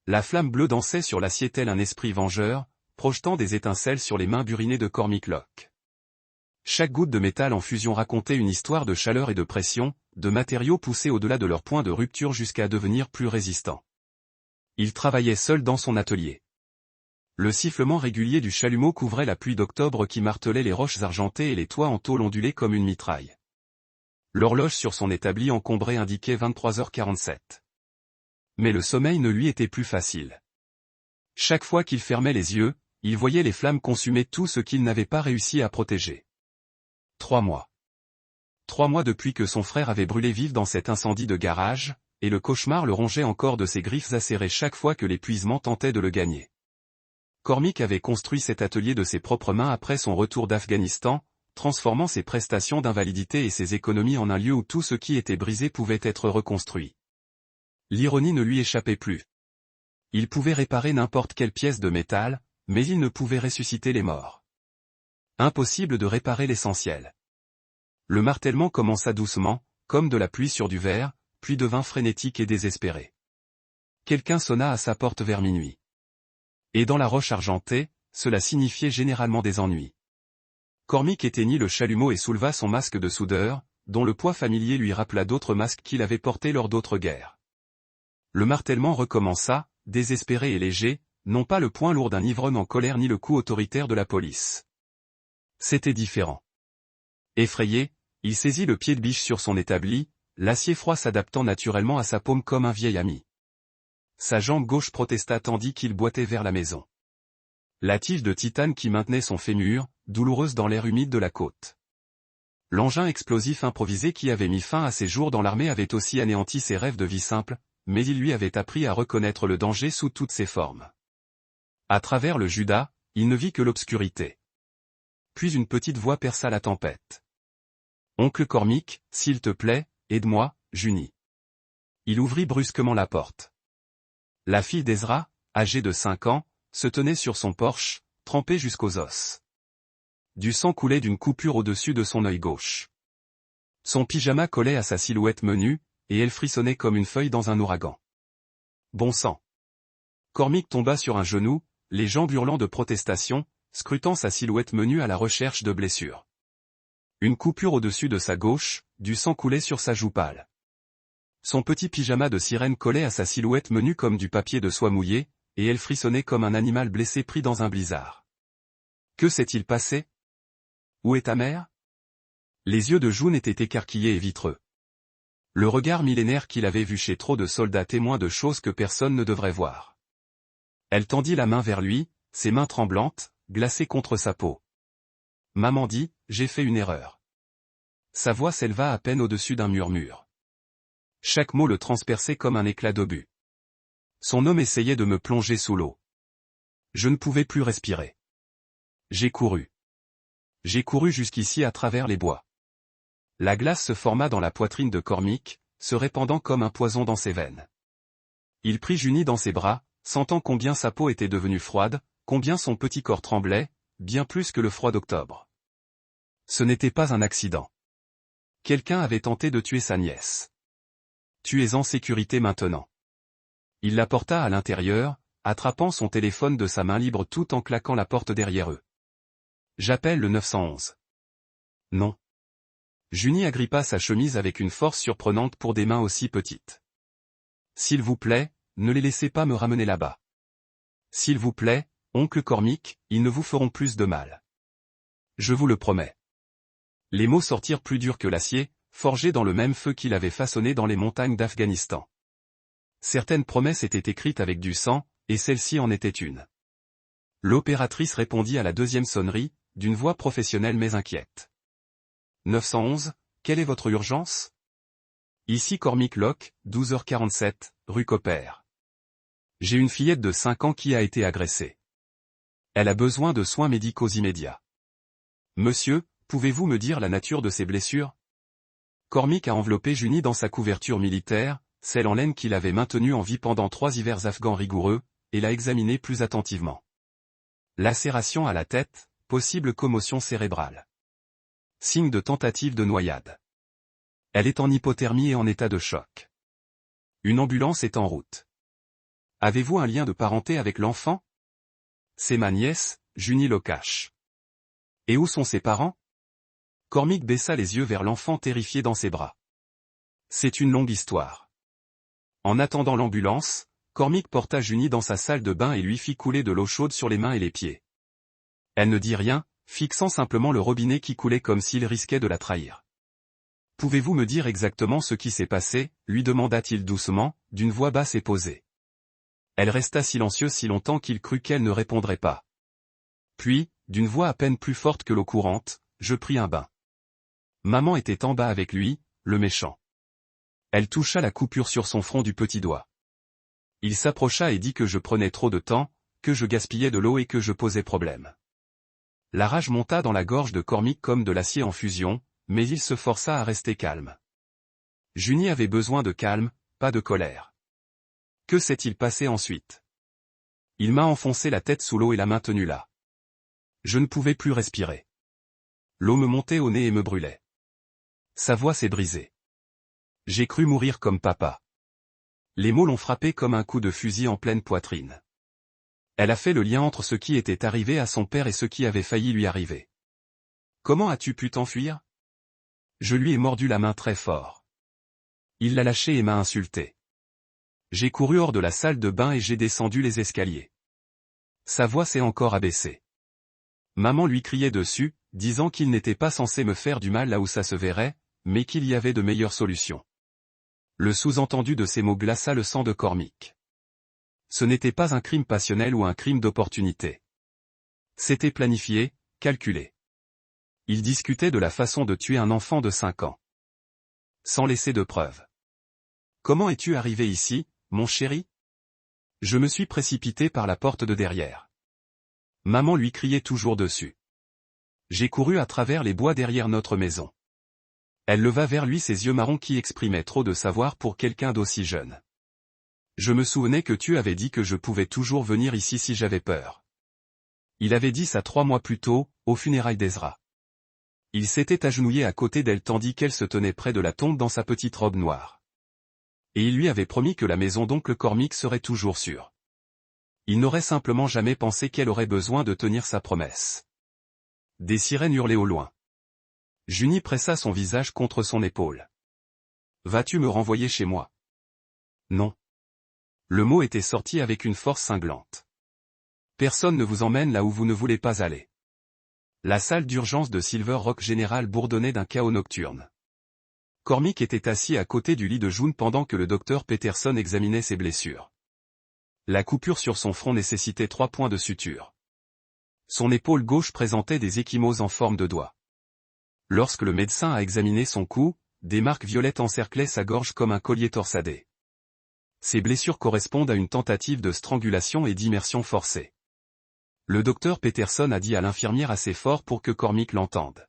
La flamme bleue dansait sur l'acier tel un esprit vengeur, projetant des étincelles sur les mains burinées de Cormick Lock. Chaque goutte de métal en fusion racontait une histoire de chaleur et de pression, de matériaux poussés au-delà de leur point de rupture jusqu'à devenir plus résistants. Il travaillait seul dans son atelier. Le sifflement régulier du chalumeau couvrait la pluie d'octobre qui martelait les roches argentées et les toits en tôle ondulés comme une mitraille. L'horloge sur son établi encombré indiquait 23h47. Mais le sommeil ne lui était plus facile. Chaque fois qu'il fermait les yeux, il voyait les flammes consumer tout ce qu'il n'avait pas réussi à protéger. 3 mois. 3 mois depuis que son frère avait brûlé vif dans cet incendie de garage, et le cauchemar le rongeait encore de ses griffes acérées chaque fois que l'épuisement tentait de le gagner. Cormick avait construit cet atelier de ses propres mains après son retour d'Afghanistan, transformant ses prestations d'invalidité et ses économies en un lieu où tout ce qui était brisé pouvait être reconstruit. L'ironie ne lui échappait plus. Il pouvait réparer n'importe quelle pièce de métal, mais il ne pouvait ressusciter les morts. Impossible de réparer l'essentiel. Le martèlement commença doucement, comme de la pluie sur du verre, puis devint frénétique et désespéré. Quelqu'un sonna à sa porte vers minuit. Et dans la roche argentée, cela signifiait généralement des ennuis. Cormick éteignit le chalumeau et souleva son masque de soudeur, dont le poids familier lui rappela d'autres masques qu'il avait portés lors d'autres guerres. Le martèlement recommença, désespéré et léger, non pas le poing lourd d'un ivrogne en colère ni le coup autoritaire de la police. C'était différent. Effrayé, il saisit le pied de biche sur son établi, l'acier froid s'adaptant naturellement à sa paume comme un vieil ami. Sa jambe gauche protesta tandis qu'il boitait vers la maison. La tige de titane qui maintenait son fémur, douloureuse dans l'air humide de la côte. L'engin explosif improvisé qui avait mis fin à ses jours dans l'armée avait aussi anéanti ses rêves de vie simple, mais il lui avait appris à reconnaître le danger sous toutes ses formes. À travers le Judas, il ne vit que l'obscurité. Puis une petite voix perça la tempête. « Oncle Cormick, s'il te plaît, aide-moi, Junie. » Il ouvrit brusquement la porte. La fille d'Ezra, âgée de 5 ans, se tenait sur son porche, trempée jusqu'aux os. Du sang coulait d'une coupure au-dessus de son œil gauche. Son pyjama collait à sa silhouette menue, et elle frissonnait comme une feuille dans un ouragan. Bon sang. Cormick tomba sur un genou, les jambes hurlant de protestation, scrutant sa silhouette menue à la recherche de blessures. Une coupure au-dessus de sa gauche, du sang coulait sur sa joue pâle. Son petit pyjama de sirène collait à sa silhouette menue comme du papier de soie mouillé, et elle frissonnait comme un animal blessé pris dans un blizzard. Que s'est-il passé? Où est ta mère? Les yeux de June étaient écarquillés et vitreux. Le regard millénaire qu'il avait vu chez trop de soldats témoins de choses que personne ne devrait voir. Elle tendit la main vers lui, ses mains tremblantes, glacées contre sa peau. Maman dit, j'ai fait une erreur. Sa voix s'éleva à peine au-dessus d'un murmure. Chaque mot le transperçait comme un éclat d'obus. Son homme essayait de me plonger sous l'eau. Je ne pouvais plus respirer. J'ai couru. J'ai couru jusqu'ici à travers les bois. La glace se forma dans la poitrine de Cormick, se répandant comme un poison dans ses veines. Il prit Junie dans ses bras, sentant combien sa peau était devenue froide, combien son petit corps tremblait, bien plus que le froid d'octobre. Ce n'était pas un accident. Quelqu'un avait tenté de tuer sa nièce. Tu es en sécurité maintenant. Il la porta à l'intérieur, attrapant son téléphone de sa main libre tout en claquant la porte derrière eux. J'appelle le 911. Non. Junie agrippa sa chemise avec une force surprenante pour des mains aussi petites. S'il vous plaît, ne les laissez pas me ramener là-bas. S'il vous plaît, oncle Cormick, ils ne vous feront plus de mal. Je vous le promets. Les mots sortirent plus durs que l'acier, forgés dans le même feu qu'il avait façonné dans les montagnes d'Afghanistan. Certaines promesses étaient écrites avec du sang, et celle-ci en était une. L'opératrice répondit à la deuxième sonnerie, d'une voix professionnelle mais inquiète. 911, quelle est votre urgence? Ici Cormick Lock, 12h47, rue Copper. J'ai une fillette de 5 ans qui a été agressée. Elle a besoin de soins médicaux immédiats. Monsieur, pouvez-vous me dire la nature de ses blessures? Cormick a enveloppé Junie dans sa couverture militaire, celle en laine qu'il avait maintenue en vie pendant 3 hivers afghans rigoureux, et l'a examinée plus attentivement. Lacération à la tête, possible commotion cérébrale. Signe de tentative de noyade. Elle est en hypothermie et en état de choc. Une ambulance est en route. Avez-vous un lien de parenté avec l'enfant? C'est ma nièce, Junie Locash. Et où sont ses parents? Cormick baissa les yeux vers l'enfant terrifié dans ses bras. C'est une longue histoire. En attendant l'ambulance, Cormick porta Junie dans sa salle de bain et lui fit couler de l'eau chaude sur les mains et les pieds. Elle ne dit rien, fixant simplement le robinet qui coulait comme s'il risquait de la trahir. Pouvez-vous me dire exactement ce qui s'est passé, lui demanda-t-il doucement, d'une voix basse et posée. Elle resta silencieuse si longtemps qu'il crut qu'elle ne répondrait pas. Puis, d'une voix à peine plus forte que l'eau courante, je pris un bain. Maman était en bas avec lui, le méchant. Elle toucha la coupure sur son front du petit doigt. Il s'approcha et dit que je prenais trop de temps, que je gaspillais de l'eau et que je posais problème. La rage monta dans la gorge de Cormick comme de l'acier en fusion, mais il se força à rester calme. Junie avait besoin de calme, pas de colère. Que s'est-il passé ensuite? Il m'a enfoncé la tête sous l'eau et l'a maintenue là. Je ne pouvais plus respirer. L'eau me montait au nez et me brûlait. Sa voix s'est brisée. J'ai cru mourir comme papa. Les mots l'ont frappé comme un coup de fusil en pleine poitrine. Elle a fait le lien entre ce qui était arrivé à son père et ce qui avait failli lui arriver. Comment as-tu pu t'enfuir? Je lui ai mordu la main très fort. Il l'a lâché et m'a insulté. J'ai couru hors de la salle de bain et j'ai descendu les escaliers. Sa voix s'est encore abaissée. Maman lui criait dessus, disant qu'il n'était pas censé me faire du mal là où ça se verrait, mais qu'il y avait de meilleures solutions. Le sous-entendu de ces mots glaça le sang de Cormick. Ce n'était pas un crime passionnel ou un crime d'opportunité. C'était planifié, calculé. Il discutait de la façon de tuer un enfant de 5 ans. Sans laisser de preuves. Comment es-tu arrivé ici, mon chéri? Je me suis précipité par la porte de derrière. Maman lui criait toujours dessus. J'ai couru à travers les bois derrière notre maison. Elle leva vers lui ses yeux marrons qui exprimaient trop de savoir pour quelqu'un d'aussi jeune. Je me souvenais que tu avais dit que je pouvais toujours venir ici si j'avais peur. Il avait dit ça 3 mois plus tôt, aux funérailles d'Ezra. Il s'était agenouillé à côté d'elle tandis qu'elle se tenait près de la tombe dans sa petite robe noire. Et il lui avait promis que la maison d'oncle Cormick serait toujours sûre. Il n'aurait simplement jamais pensé qu'elle aurait besoin de tenir sa promesse. Des sirènes hurlaient au loin. Junie pressa son visage contre son épaule. Vas-tu me renvoyer chez moi? Non. Le mot était sorti avec une force cinglante. Personne ne vous emmène là où vous ne voulez pas aller. La salle d'urgence de Silver Rock General bourdonnait d'un chaos nocturne. Cormick était assis à côté du lit de June pendant que le docteur Peterson examinait ses blessures. La coupure sur son front nécessitait 3 points de suture. Son épaule gauche présentait des ecchymoses en forme de doigt. Lorsque le médecin a examiné son cou, des marques violettes encerclaient sa gorge comme un collier torsadé. Ces blessures correspondent à une tentative de strangulation et d'immersion forcée. Le docteur Peterson a dit à l'infirmière assez fort pour que Cormick l'entende.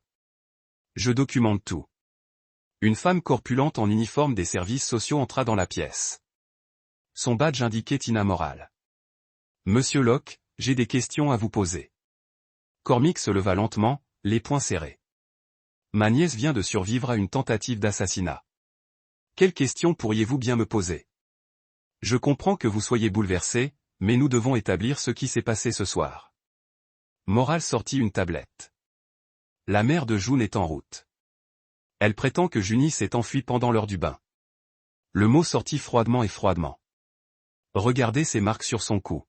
Je documente tout. Une femme corpulente en uniforme des services sociaux entra dans la pièce. Son badge indiquait Tina Moral. Monsieur Locke, j'ai des questions à vous poser. Cormick se leva lentement, les poings serrés. Ma nièce vient de survivre à une tentative d'assassinat. Quelles questions pourriez-vous bien me poser? Je comprends que vous soyez bouleversé, mais nous devons établir ce qui s'est passé ce soir. Moral sortit une tablette. La mère de June est en route. Elle prétend que Junie s'est enfuie pendant l'heure du bain. Le mot sortit froidement et froidement. Regardez ces marques sur son cou.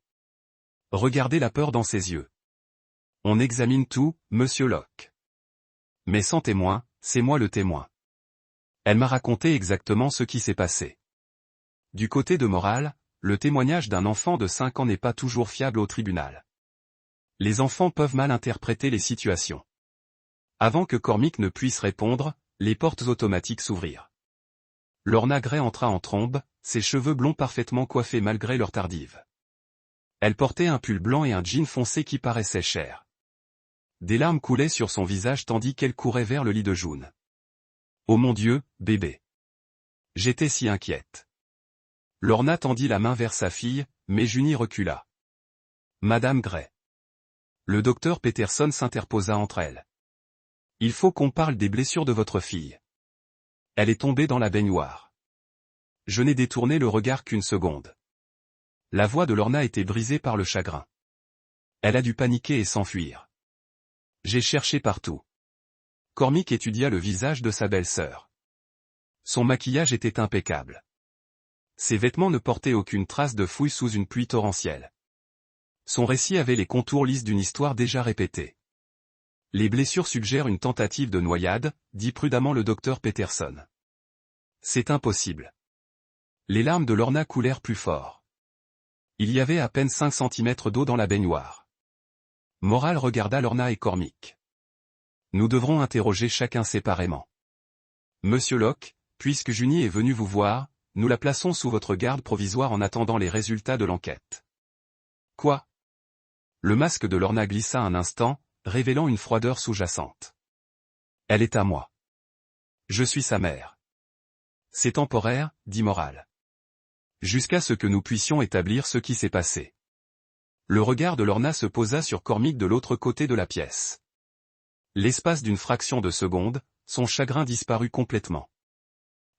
Regardez la peur dans ses yeux. On examine tout, monsieur Locke. Mais sans témoin, c'est moi le témoin. Elle m'a raconté exactement ce qui s'est passé. Du côté de Moral, le témoignage d'un enfant de 5 ans n'est pas toujours fiable au tribunal. Les enfants peuvent mal interpréter les situations. Avant que Cormick ne puisse répondre, les portes automatiques s'ouvrirent. Lorna Gray entra en trombe, ses cheveux blonds parfaitement coiffés malgré leur tardive. Elle portait un pull blanc et un jean foncé qui paraissait cher. Des larmes coulaient sur son visage tandis qu'elle courait vers le lit de June. Oh mon Dieu, bébé. J'étais si inquiète. Lorna tendit la main vers sa fille, mais Junie recula. Madame Gray. Le docteur Peterson s'interposa entre elles. Il faut qu'on parle des blessures de votre fille. Elle est tombée dans la baignoire. Je n'ai détourné le regard qu'une seconde. La voix de Lorna était brisée par le chagrin. Elle a dû paniquer et s'enfuir. J'ai cherché partout. Cormick étudia le visage de sa belle-sœur. Son maquillage était impeccable. Ses vêtements ne portaient aucune trace de fouille sous une pluie torrentielle. Son récit avait les contours lisses d'une histoire déjà répétée. Les blessures suggèrent une tentative de noyade, dit prudemment le docteur Peterson. C'est impossible. Les larmes de Lorna coulèrent plus fort. Il y avait à peine 5 centimètres d'eau dans la baignoire. Morale regarda Lorna et Cormick. Nous devrons interroger chacun séparément. Monsieur Locke, puisque Junie est venue vous voir, nous la plaçons sous votre garde provisoire en attendant les résultats de l'enquête. Quoi? Le masque de Lorna glissa un instant, révélant une froideur sous-jacente. Elle est à moi. Je suis sa mère. C'est temporaire, dit Morale. Jusqu'à ce que nous puissions établir ce qui s'est passé. Le regard de Lorna se posa sur Cormick de l'autre côté de la pièce. L'espace d'une fraction de seconde, son chagrin disparut complètement.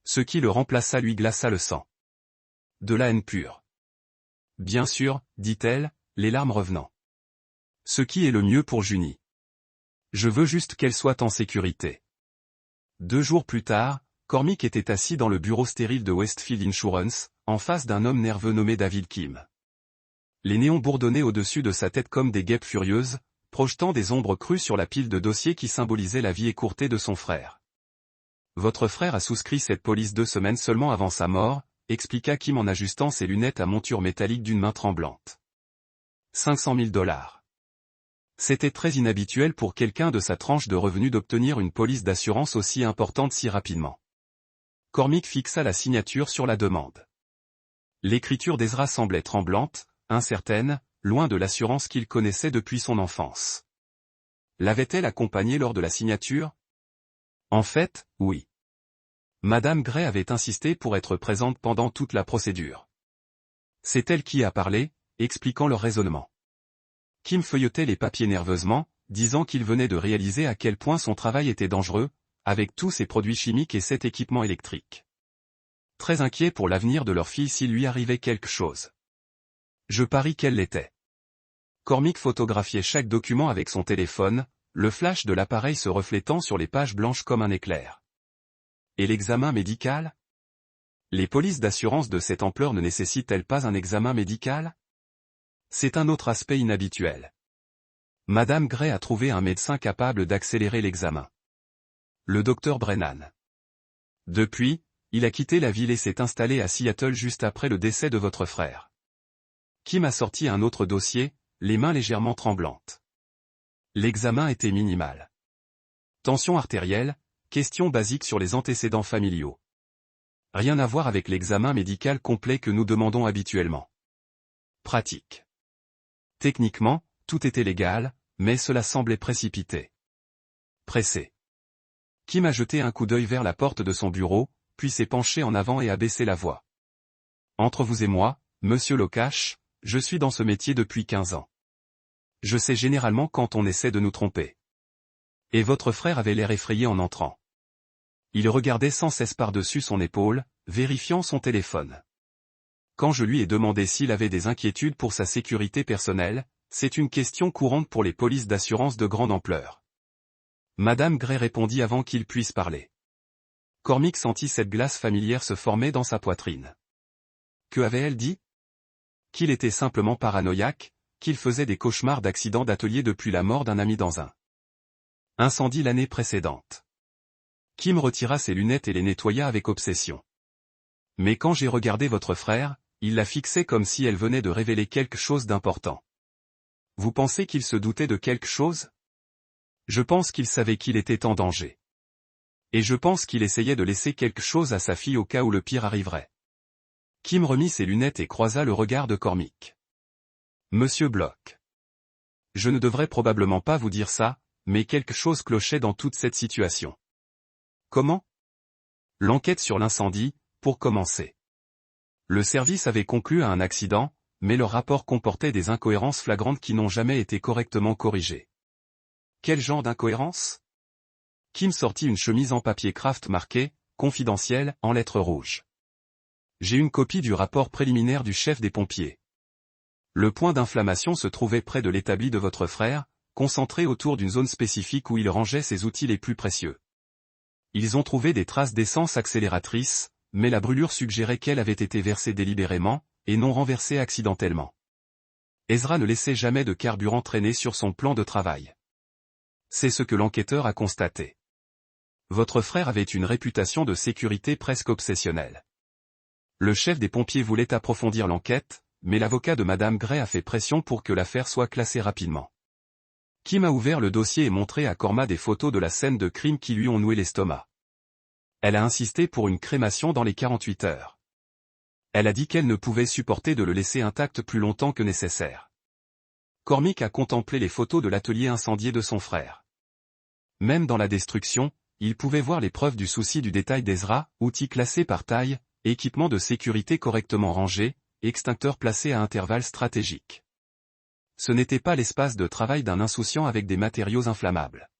Ce qui le remplaça lui glaça le sang. De la haine pure. Bien sûr, dit-elle, les larmes revenant. Ce qui est le mieux pour Junie. Je veux juste qu'elle soit en sécurité. 2 jours plus tard, Cormick était assis dans le bureau stérile de Westfield Insurance, en face d'un homme nerveux nommé David Kim. Les néons bourdonnaient au-dessus de sa tête comme des guêpes furieuses, projetant des ombres crues sur la pile de dossiers qui symbolisaient la vie écourtée de son frère. Votre frère a souscrit cette police 2 semaines seulement avant sa mort, expliqua Kim en ajustant ses lunettes à monture métallique d'une main tremblante. 500 000 $. C'était très inhabituel pour quelqu'un de sa tranche de revenus d'obtenir une police d'assurance aussi importante si rapidement. Cormick fixa la signature sur la demande. L'écriture d'Ezra semblait tremblante, incertaine, loin de l'assurance qu'il connaissait depuis son enfance. L'avait-elle accompagné lors de la signature? En fait, oui. Madame Gray avait insisté pour être présente pendant toute la procédure. C'est elle qui a parlé, expliquant leur raisonnement. Kim feuilletait les papiers nerveusement, disant qu'il venait de réaliser à quel point son travail était dangereux, avec tous ces produits chimiques et cet équipement électrique. Très inquiet pour l'avenir de leur fille s'il lui arrivait quelque chose. Je parie qu'elle l'était. Cormick photographiait chaque document avec son téléphone, le flash de l'appareil se reflétant sur les pages blanches comme un éclair. Et l'examen médical? Les polices d'assurance de cette ampleur ne nécessitent-elles pas un examen médical? C'est un autre aspect inhabituel. Madame Gray a trouvé un médecin capable d'accélérer l'examen. Le docteur Brennan. Depuis, il a quitté la ville et s'est installé à Seattle juste après le décès de votre frère. Kim a sorti un autre dossier, les mains légèrement tremblantes. L'examen était minimal. Tension artérielle, questions basiques sur les antécédents familiaux. Rien à voir avec l'examen médical complet que nous demandons habituellement. Pratique. Techniquement, tout était légal, mais cela semblait précipité. Pressé. Kim a jeté un coup d'œil vers la porte de son bureau, puis s'est penché en avant et a baissé la voix. Entre vous et moi, monsieur Locash, je suis dans ce métier depuis 15 ans. Je sais généralement quand on essaie de nous tromper. Et votre frère avait l'air effrayé en entrant. Il regardait sans cesse par-dessus son épaule, vérifiant son téléphone. Quand je lui ai demandé s'il avait des inquiétudes pour sa sécurité personnelle, c'est une question courante pour les polices d'assurance de grande ampleur. Madame Gray répondit avant qu'il puisse parler. Cormick sentit cette glace familière se former dans sa poitrine. Que avait-elle dit? Qu'il était simplement paranoïaque, qu'il faisait des cauchemars d'accidents d'atelier depuis la mort d'un ami dans un incendie l'année précédente. Kim retira ses lunettes et les nettoya avec obsession. Mais quand j'ai regardé votre frère, il la fixait comme si elle venait de révéler quelque chose d'important. Vous pensez qu'il se doutait de quelque chose? Je pense qu'il savait qu'il était en danger. Et je pense qu'il essayait de laisser quelque chose à sa fille au cas où le pire arriverait. Kim remit ses lunettes et croisa le regard de Cormick. Monsieur Block. Je ne devrais probablement pas vous dire ça, mais quelque chose clochait dans toute cette situation. Comment? L'enquête sur l'incendie, pour commencer. Le service avait conclu à un accident, mais leur rapport comportait des incohérences flagrantes qui n'ont jamais été correctement corrigées. Quel genre d'incohérence? Kim sortit une chemise en papier craft marquée « Confidentiel » en lettres rouges. J'ai une copie du rapport préliminaire du chef des pompiers. Le point d'inflammation se trouvait près de l'établi de votre frère, concentré autour d'une zone spécifique où il rangeait ses outils les plus précieux. Ils ont trouvé des traces d'essence accélératrice, mais la brûlure suggérait qu'elle avait été versée délibérément, et non renversée accidentellement. Ezra ne laissait jamais de carburant traîner sur son plan de travail. C'est ce que l'enquêteur a constaté. Votre frère avait une réputation de sécurité presque obsessionnelle. Le chef des pompiers voulait approfondir l'enquête, mais l'avocat de Madame Gray a fait pression pour que l'affaire soit classée rapidement. Kim a ouvert le dossier et montré à Korma des photos de la scène de crime qui lui ont noué l'estomac. Elle a insisté pour une crémation dans les 48 heures. Elle a dit qu'elle ne pouvait supporter de le laisser intact plus longtemps que nécessaire. Cormick a contemplé les photos de l'atelier incendié de son frère. Même dans la destruction, il pouvait voir les preuves du souci du détail d'Ezra, outils classés par taille, équipements de sécurité correctement rangés, extincteurs placés à intervalles stratégiques. Ce n'était pas l'espace de travail d'un insouciant avec des matériaux inflammables.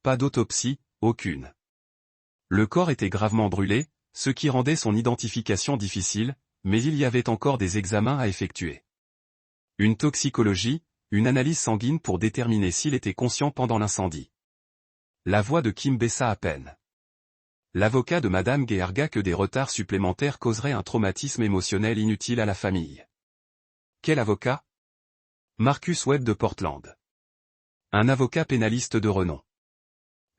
Pas d'autopsie, aucune. Le corps était gravement brûlé, ce qui rendait son identification difficile, mais il y avait encore des examens à effectuer. Une toxicologie, une analyse sanguine pour déterminer s'il était conscient pendant l'incendie. La voix de Kim baissa à peine. L'avocat de Madame Gay argua que des retards supplémentaires causeraient un traumatisme émotionnel inutile à la famille. Quel avocat? Marcus Webb de Portland. Un avocat pénaliste de renom.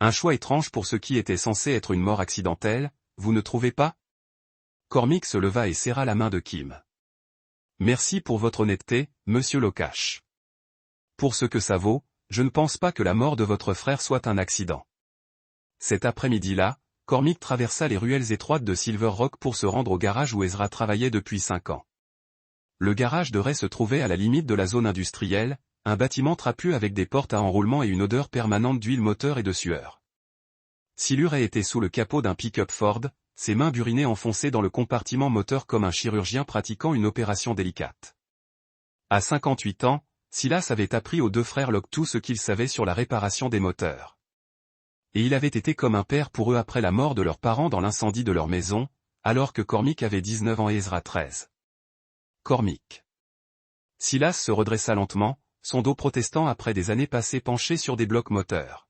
Un choix étrange pour ce qui était censé être une mort accidentelle, vous ne trouvez pas? Cormick se leva et serra la main de Kim. Merci pour votre honnêteté, monsieur Locash. Pour ce que ça vaut, je ne pense pas que la mort de votre frère soit un accident. Cet après-midi-là, Cormick traversa les ruelles étroites de Silver Rock pour se rendre au garage où Ezra travaillait depuis 5 ans. Le garage de Ray se trouvait à la limite de la zone industrielle, un bâtiment trapu avec des portes à enroulement et une odeur permanente d'huile moteur et de sueur. S'il eût été sous le capot d'un pick-up Ford, ses mains burinaient enfoncées dans le compartiment moteur comme un chirurgien pratiquant une opération délicate. À 58 ans, Silas avait appris aux deux frères Locke tout ce qu'ils savaient sur la réparation des moteurs. Et il avait été comme un père pour eux après la mort de leurs parents dans l'incendie de leur maison, alors que Cormick avait 19 ans et Ezra 13. Cormick. Silas se redressa lentement, son dos protestant après des années passées penché sur des blocs moteurs.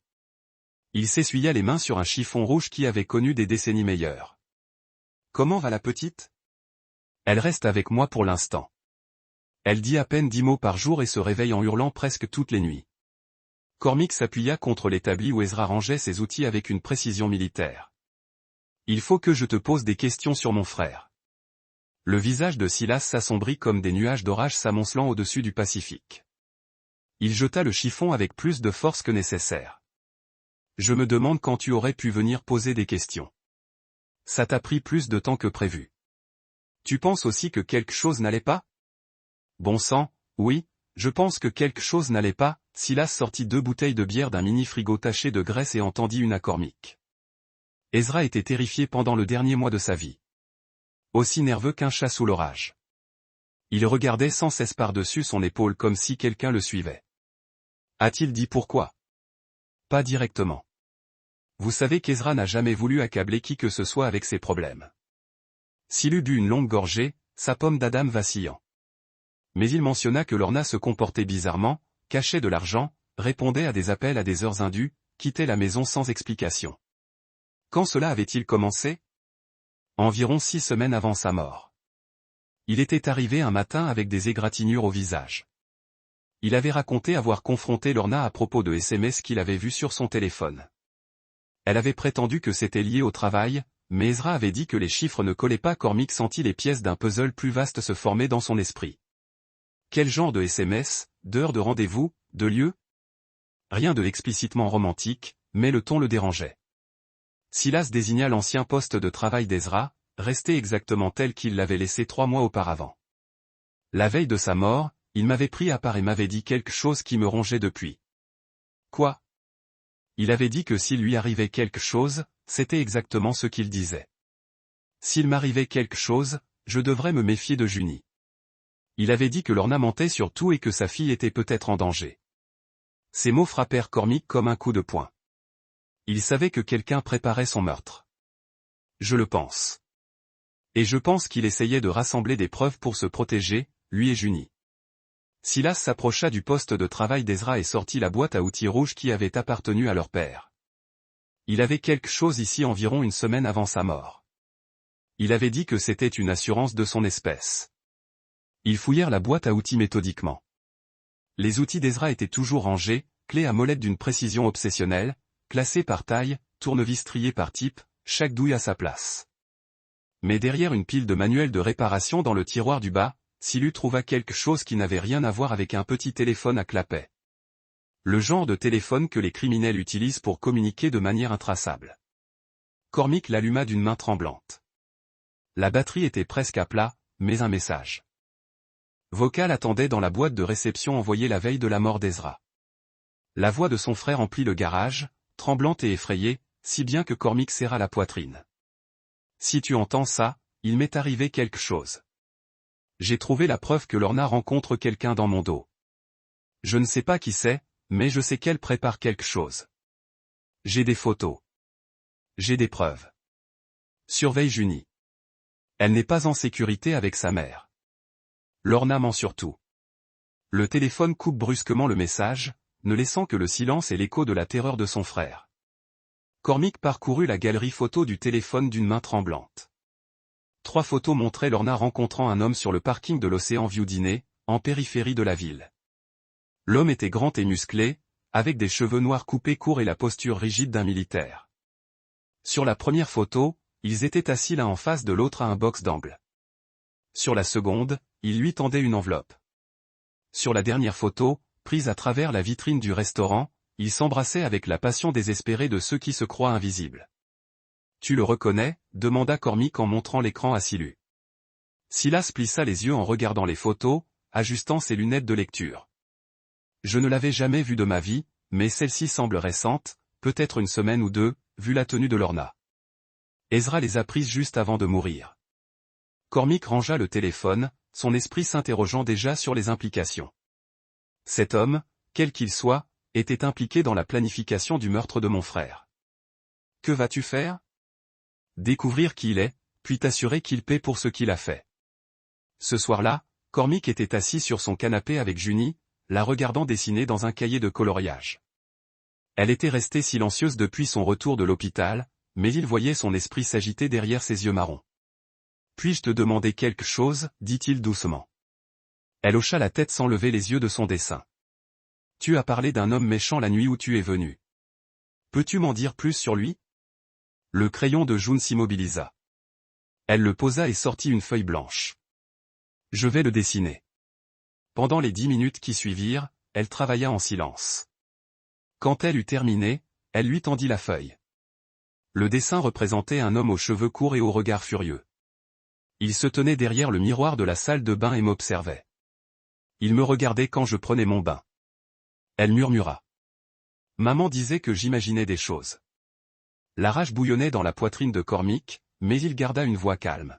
Il s'essuya les mains sur un chiffon rouge qui avait connu des décennies meilleures. Comment va la petite? Elle reste avec moi pour l'instant. Elle dit à peine 10 mots par jour et se réveille en hurlant presque toutes les nuits. Cormick s'appuya contre l'établi où Ezra rangeait ses outils avec une précision militaire. Il faut que je te pose des questions sur mon frère. Le visage de Silas s'assombrit comme des nuages d'orage s'amoncelant au-dessus du Pacifique. Il jeta le chiffon avec plus de force que nécessaire. Je me demande quand tu aurais pu venir poser des questions. Ça t'a pris plus de temps que prévu. Tu penses aussi que quelque chose n'allait pas? Bon sang, oui, je pense que quelque chose n'allait pas. Silas sortit 2 bouteilles de bière d'un mini-frigo taché de graisse et en tendit une à Cormick. Ezra était terrifié pendant le dernier mois de sa vie. Aussi nerveux qu'un chat sous l'orage. Il regardait sans cesse par-dessus son épaule comme si quelqu'un le suivait. A-t-il dit pourquoi? Pas directement. Vous savez qu'Ezra n'a jamais voulu accabler qui que ce soit avec ses problèmes. S'il eut bu une longue gorgée, sa pomme d'Adam vacillant. Mais il mentionna que Lorna se comportait bizarrement, cachait de l'argent, répondait à des appels à des heures indues, quittait la maison sans explication. Quand cela avait-il commencé? Environ 6 semaines avant sa mort. Il était arrivé un matin avec des égratignures au visage. Il avait raconté avoir confronté Lorna à propos de SMS qu'il avait vus sur son téléphone. Elle avait prétendu que c'était lié au travail, mais Ezra avait dit que les chiffres ne collaient pas. Cormick sentit les pièces d'un puzzle plus vaste se former dans son esprit. Quel genre de SMS, d'heure de rendez-vous, de lieu? Rien de explicitement romantique, mais le ton le dérangeait. Silas désigna l'ancien poste de travail d'Ezra, resté exactement tel qu'il l'avait laissé 3 mois auparavant. La veille de sa mort, il m'avait pris à part et m'avait dit quelque chose qui me rongeait depuis. Quoi? Il avait dit que s'il lui arrivait quelque chose, c'était exactement ce qu'il disait. S'il m'arrivait quelque chose, je devrais me méfier de Junie. Il avait dit que Lorna mentait sur tout et que sa fille était peut-être en danger. Ces mots frappèrent Cormick comme un coup de poing. Il savait que quelqu'un préparait son meurtre. Je le pense. Et je pense qu'il essayait de rassembler des preuves pour se protéger, lui et Junie. Silas s'approcha du poste de travail d'Ezra et sortit la boîte à outils rouge qui avait appartenu à leur père. Il avait quelque chose ici environ une semaine avant sa mort. Il avait dit que c'était une assurance de son espèce. Ils fouillèrent la boîte à outils méthodiquement. Les outils d'Ezra étaient toujours rangés, clés à molette d'une précision obsessionnelle, classées par taille, tournevis triés par type, chaque douille à sa place. Mais derrière une pile de manuels de réparation dans le tiroir du bas, Silu trouva quelque chose qui n'avait rien à voir avec un petit téléphone à clapet. Le genre de téléphone que les criminels utilisent pour communiquer de manière intraçable. Cormick l'alluma d'une main tremblante. La batterie était presque à plat, mais un message vocal attendait dans la boîte de réception envoyée la veille de la mort d'Ezra. La voix de son frère emplit le garage, tremblante et effrayée, si bien que Cormick serra la poitrine. « Si tu entends ça, il m'est arrivé quelque chose. J'ai trouvé la preuve que Lorna rencontre quelqu'un dans mon dos. Je ne sais pas qui c'est, mais je sais qu'elle prépare quelque chose. J'ai des photos. J'ai des preuves. Surveille Junie. Elle n'est pas en sécurité avec sa mère. Lorna ment surtout. » Le téléphone coupe brusquement le message, ne laissant que le silence et l'écho de la terreur de son frère. Cormick parcourut la galerie photo du téléphone d'une main tremblante. 3 photos montraient Lorna rencontrant un homme sur le parking de l'Ocean View Diner, en périphérie de la ville. L'homme était grand et musclé, avec des cheveux noirs coupés courts et la posture rigide d'un militaire. Sur la première photo, ils étaient assis l'un en face de l'autre à un box d'angle. Sur la seconde, il lui tendait une enveloppe. Sur la dernière photo, prise à travers la vitrine du restaurant, ils s'embrassaient avec la passion désespérée de ceux qui se croient invisibles. « Tu le reconnais ?» demanda Cormick en montrant l'écran à Silu. Silas plissa les yeux en regardant les photos, ajustant ses lunettes de lecture. « Je ne l'avais jamais vue de ma vie, mais celle-ci semble récente, peut-être une semaine ou 2, vu la tenue de Lorna. Ezra les a prises juste avant de mourir. » Cormick rangea le téléphone, son esprit s'interrogeant déjà sur les implications. Cet homme, quel qu'il soit, était impliqué dans la planification du meurtre de mon frère. Que vas-tu faire? Découvrir qui il est, puis t'assurer qu'il paie pour ce qu'il a fait. Ce soir-là, Cormick était assis sur son canapé avec Junie, la regardant dessiner dans un cahier de coloriage. Elle était restée silencieuse depuis son retour de l'hôpital, mais il voyait son esprit s'agiter derrière ses yeux marrons. « Puis-je te demander quelque chose ?» dit-il doucement. Elle hocha la tête sans lever les yeux de son dessin. « Tu as parlé d'un homme méchant la nuit où tu es venu. Peux-tu m'en dire plus sur lui ?» Le crayon de June s'immobilisa. Elle le posa et sortit une feuille blanche. « Je vais le dessiner. » Pendant les 10 minutes qui suivirent, elle travailla en silence. Quand elle eut terminé, elle lui tendit la feuille. Le dessin représentait un homme aux cheveux courts et au regard furieux. Il se tenait derrière le miroir de la salle de bain et m'observait. Il me regardait quand je prenais mon bain. Elle murmura. Maman disait que j'imaginais des choses. La rage bouillonnait dans la poitrine de Cormick, mais il garda une voix calme.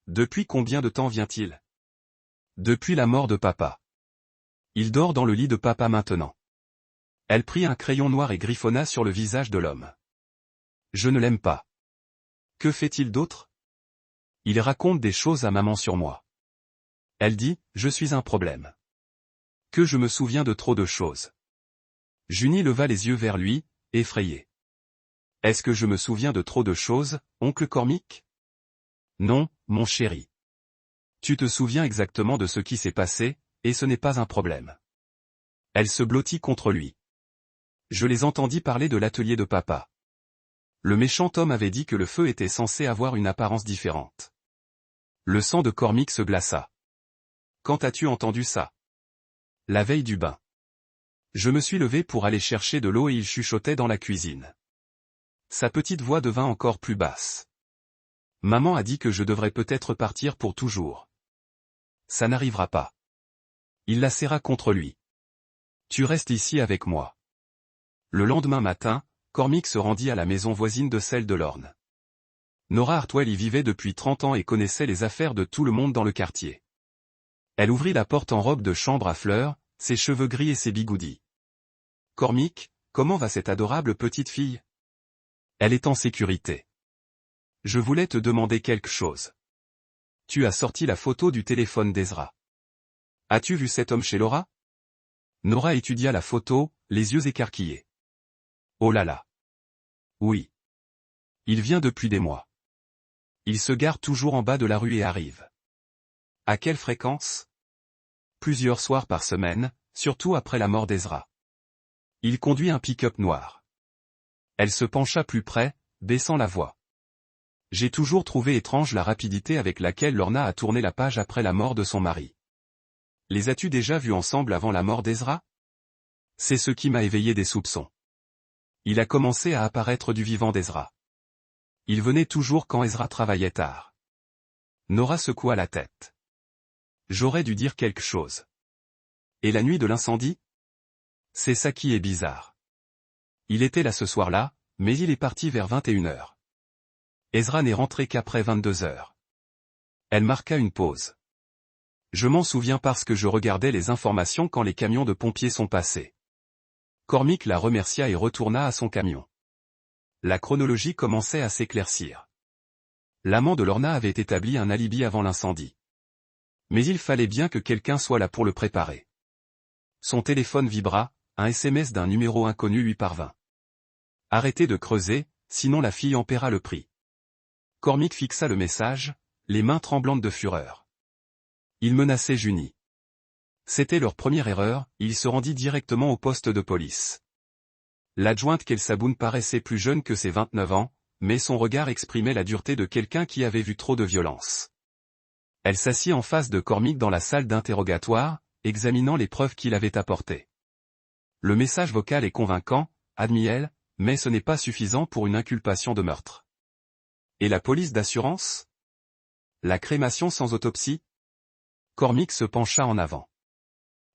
Depuis combien de temps vient-il? Depuis la mort de papa. Il dort dans le lit de papa maintenant. Elle prit un crayon noir et griffonna sur le visage de l'homme. Je ne l'aime pas. Que fait-il d'autre? Il raconte des choses à maman sur moi. Elle dit, je suis un problème. Que je me souviens de trop de choses. Junie leva les yeux vers lui, effrayée. Est-ce que je me souviens de trop de choses, oncle Cormick? Non, mon chéri. Tu te souviens exactement de ce qui s'est passé, et ce n'est pas un problème. Elle se blottit contre lui. Je les entendis parler de l'atelier de papa. Le méchant homme avait dit que le feu était censé avoir une apparence différente. Le sang de Cormick se glaça. Quand as-tu entendu ça? La veille du bain. Je me suis levé pour aller chercher de l'eau et il chuchotait dans la cuisine. Sa petite voix devint encore plus basse. Maman a dit que je devrais peut-être partir pour toujours. Ça n'arrivera pas. Il la serra contre lui. Tu restes ici avec moi. Le lendemain matin, Cormick se rendit à la maison voisine de celle de Lorne. Nora Hartwell y vivait depuis 30 ans et connaissait les affaires de tout le monde dans le quartier. Elle ouvrit la porte en robe de chambre à fleurs, ses cheveux gris et ses bigoudis. « Cormick, comment va cette adorable petite fille? Elle est en sécurité. Je voulais te demander quelque chose. Tu as sorti la photo du téléphone d'Ezra. As-tu vu cet homme chez Laura? Nora étudia la photo, les yeux écarquillés. Oh là là. Oui. Il vient depuis des mois. Il se gare toujours en bas de la rue et arrive. À quelle fréquence? Plusieurs soirs par semaine, surtout après la mort d'Ezra. Il conduit un pick-up noir. Elle se pencha plus près, baissant la voix. J'ai toujours trouvé étrange la rapidité avec laquelle Lorna a tourné la page après la mort de son mari. Les as-tu déjà vus ensemble avant la mort d'Ezra? C'est ce qui m'a éveillé des soupçons. Il a commencé à apparaître du vivant d'Ezra. Il venait toujours quand Ezra travaillait tard. Nora secoua la tête. J'aurais dû dire quelque chose. Et la nuit de l'incendie? C'est ça qui est bizarre. Il était là ce soir-là, mais il est parti vers 21h. Ezra n'est rentré qu'après 22h. Elle marqua une pause. Je m'en souviens parce que je regardais les informations quand les camions de pompiers sont passés. Cormick la remercia et retourna à son camion. La chronologie commençait à s'éclaircir. L'amant de Lorna avait établi un alibi avant l'incendie. Mais il fallait bien que quelqu'un soit là pour le préparer. Son téléphone vibra, un SMS d'un numéro inconnu lui parvint. Arrêtez de creuser, sinon la fille en paiera le prix. Cormick fixa le message, les mains tremblantes de fureur. Il menaçait Junie. C'était leur première erreur, il se rendit directement au poste de police. L'adjointe Kelsaboun paraissait plus jeune que ses 29 ans, mais son regard exprimait la dureté de quelqu'un qui avait vu trop de violence. Elle s'assit en face de Cormick dans la salle d'interrogatoire, examinant les preuves qu'il avait apportées. Le message vocal est convaincant, admit-elle, mais ce n'est pas suffisant pour une inculpation de meurtre. Et la police d'assurance? La crémation sans autopsie? Cormick se pencha en avant.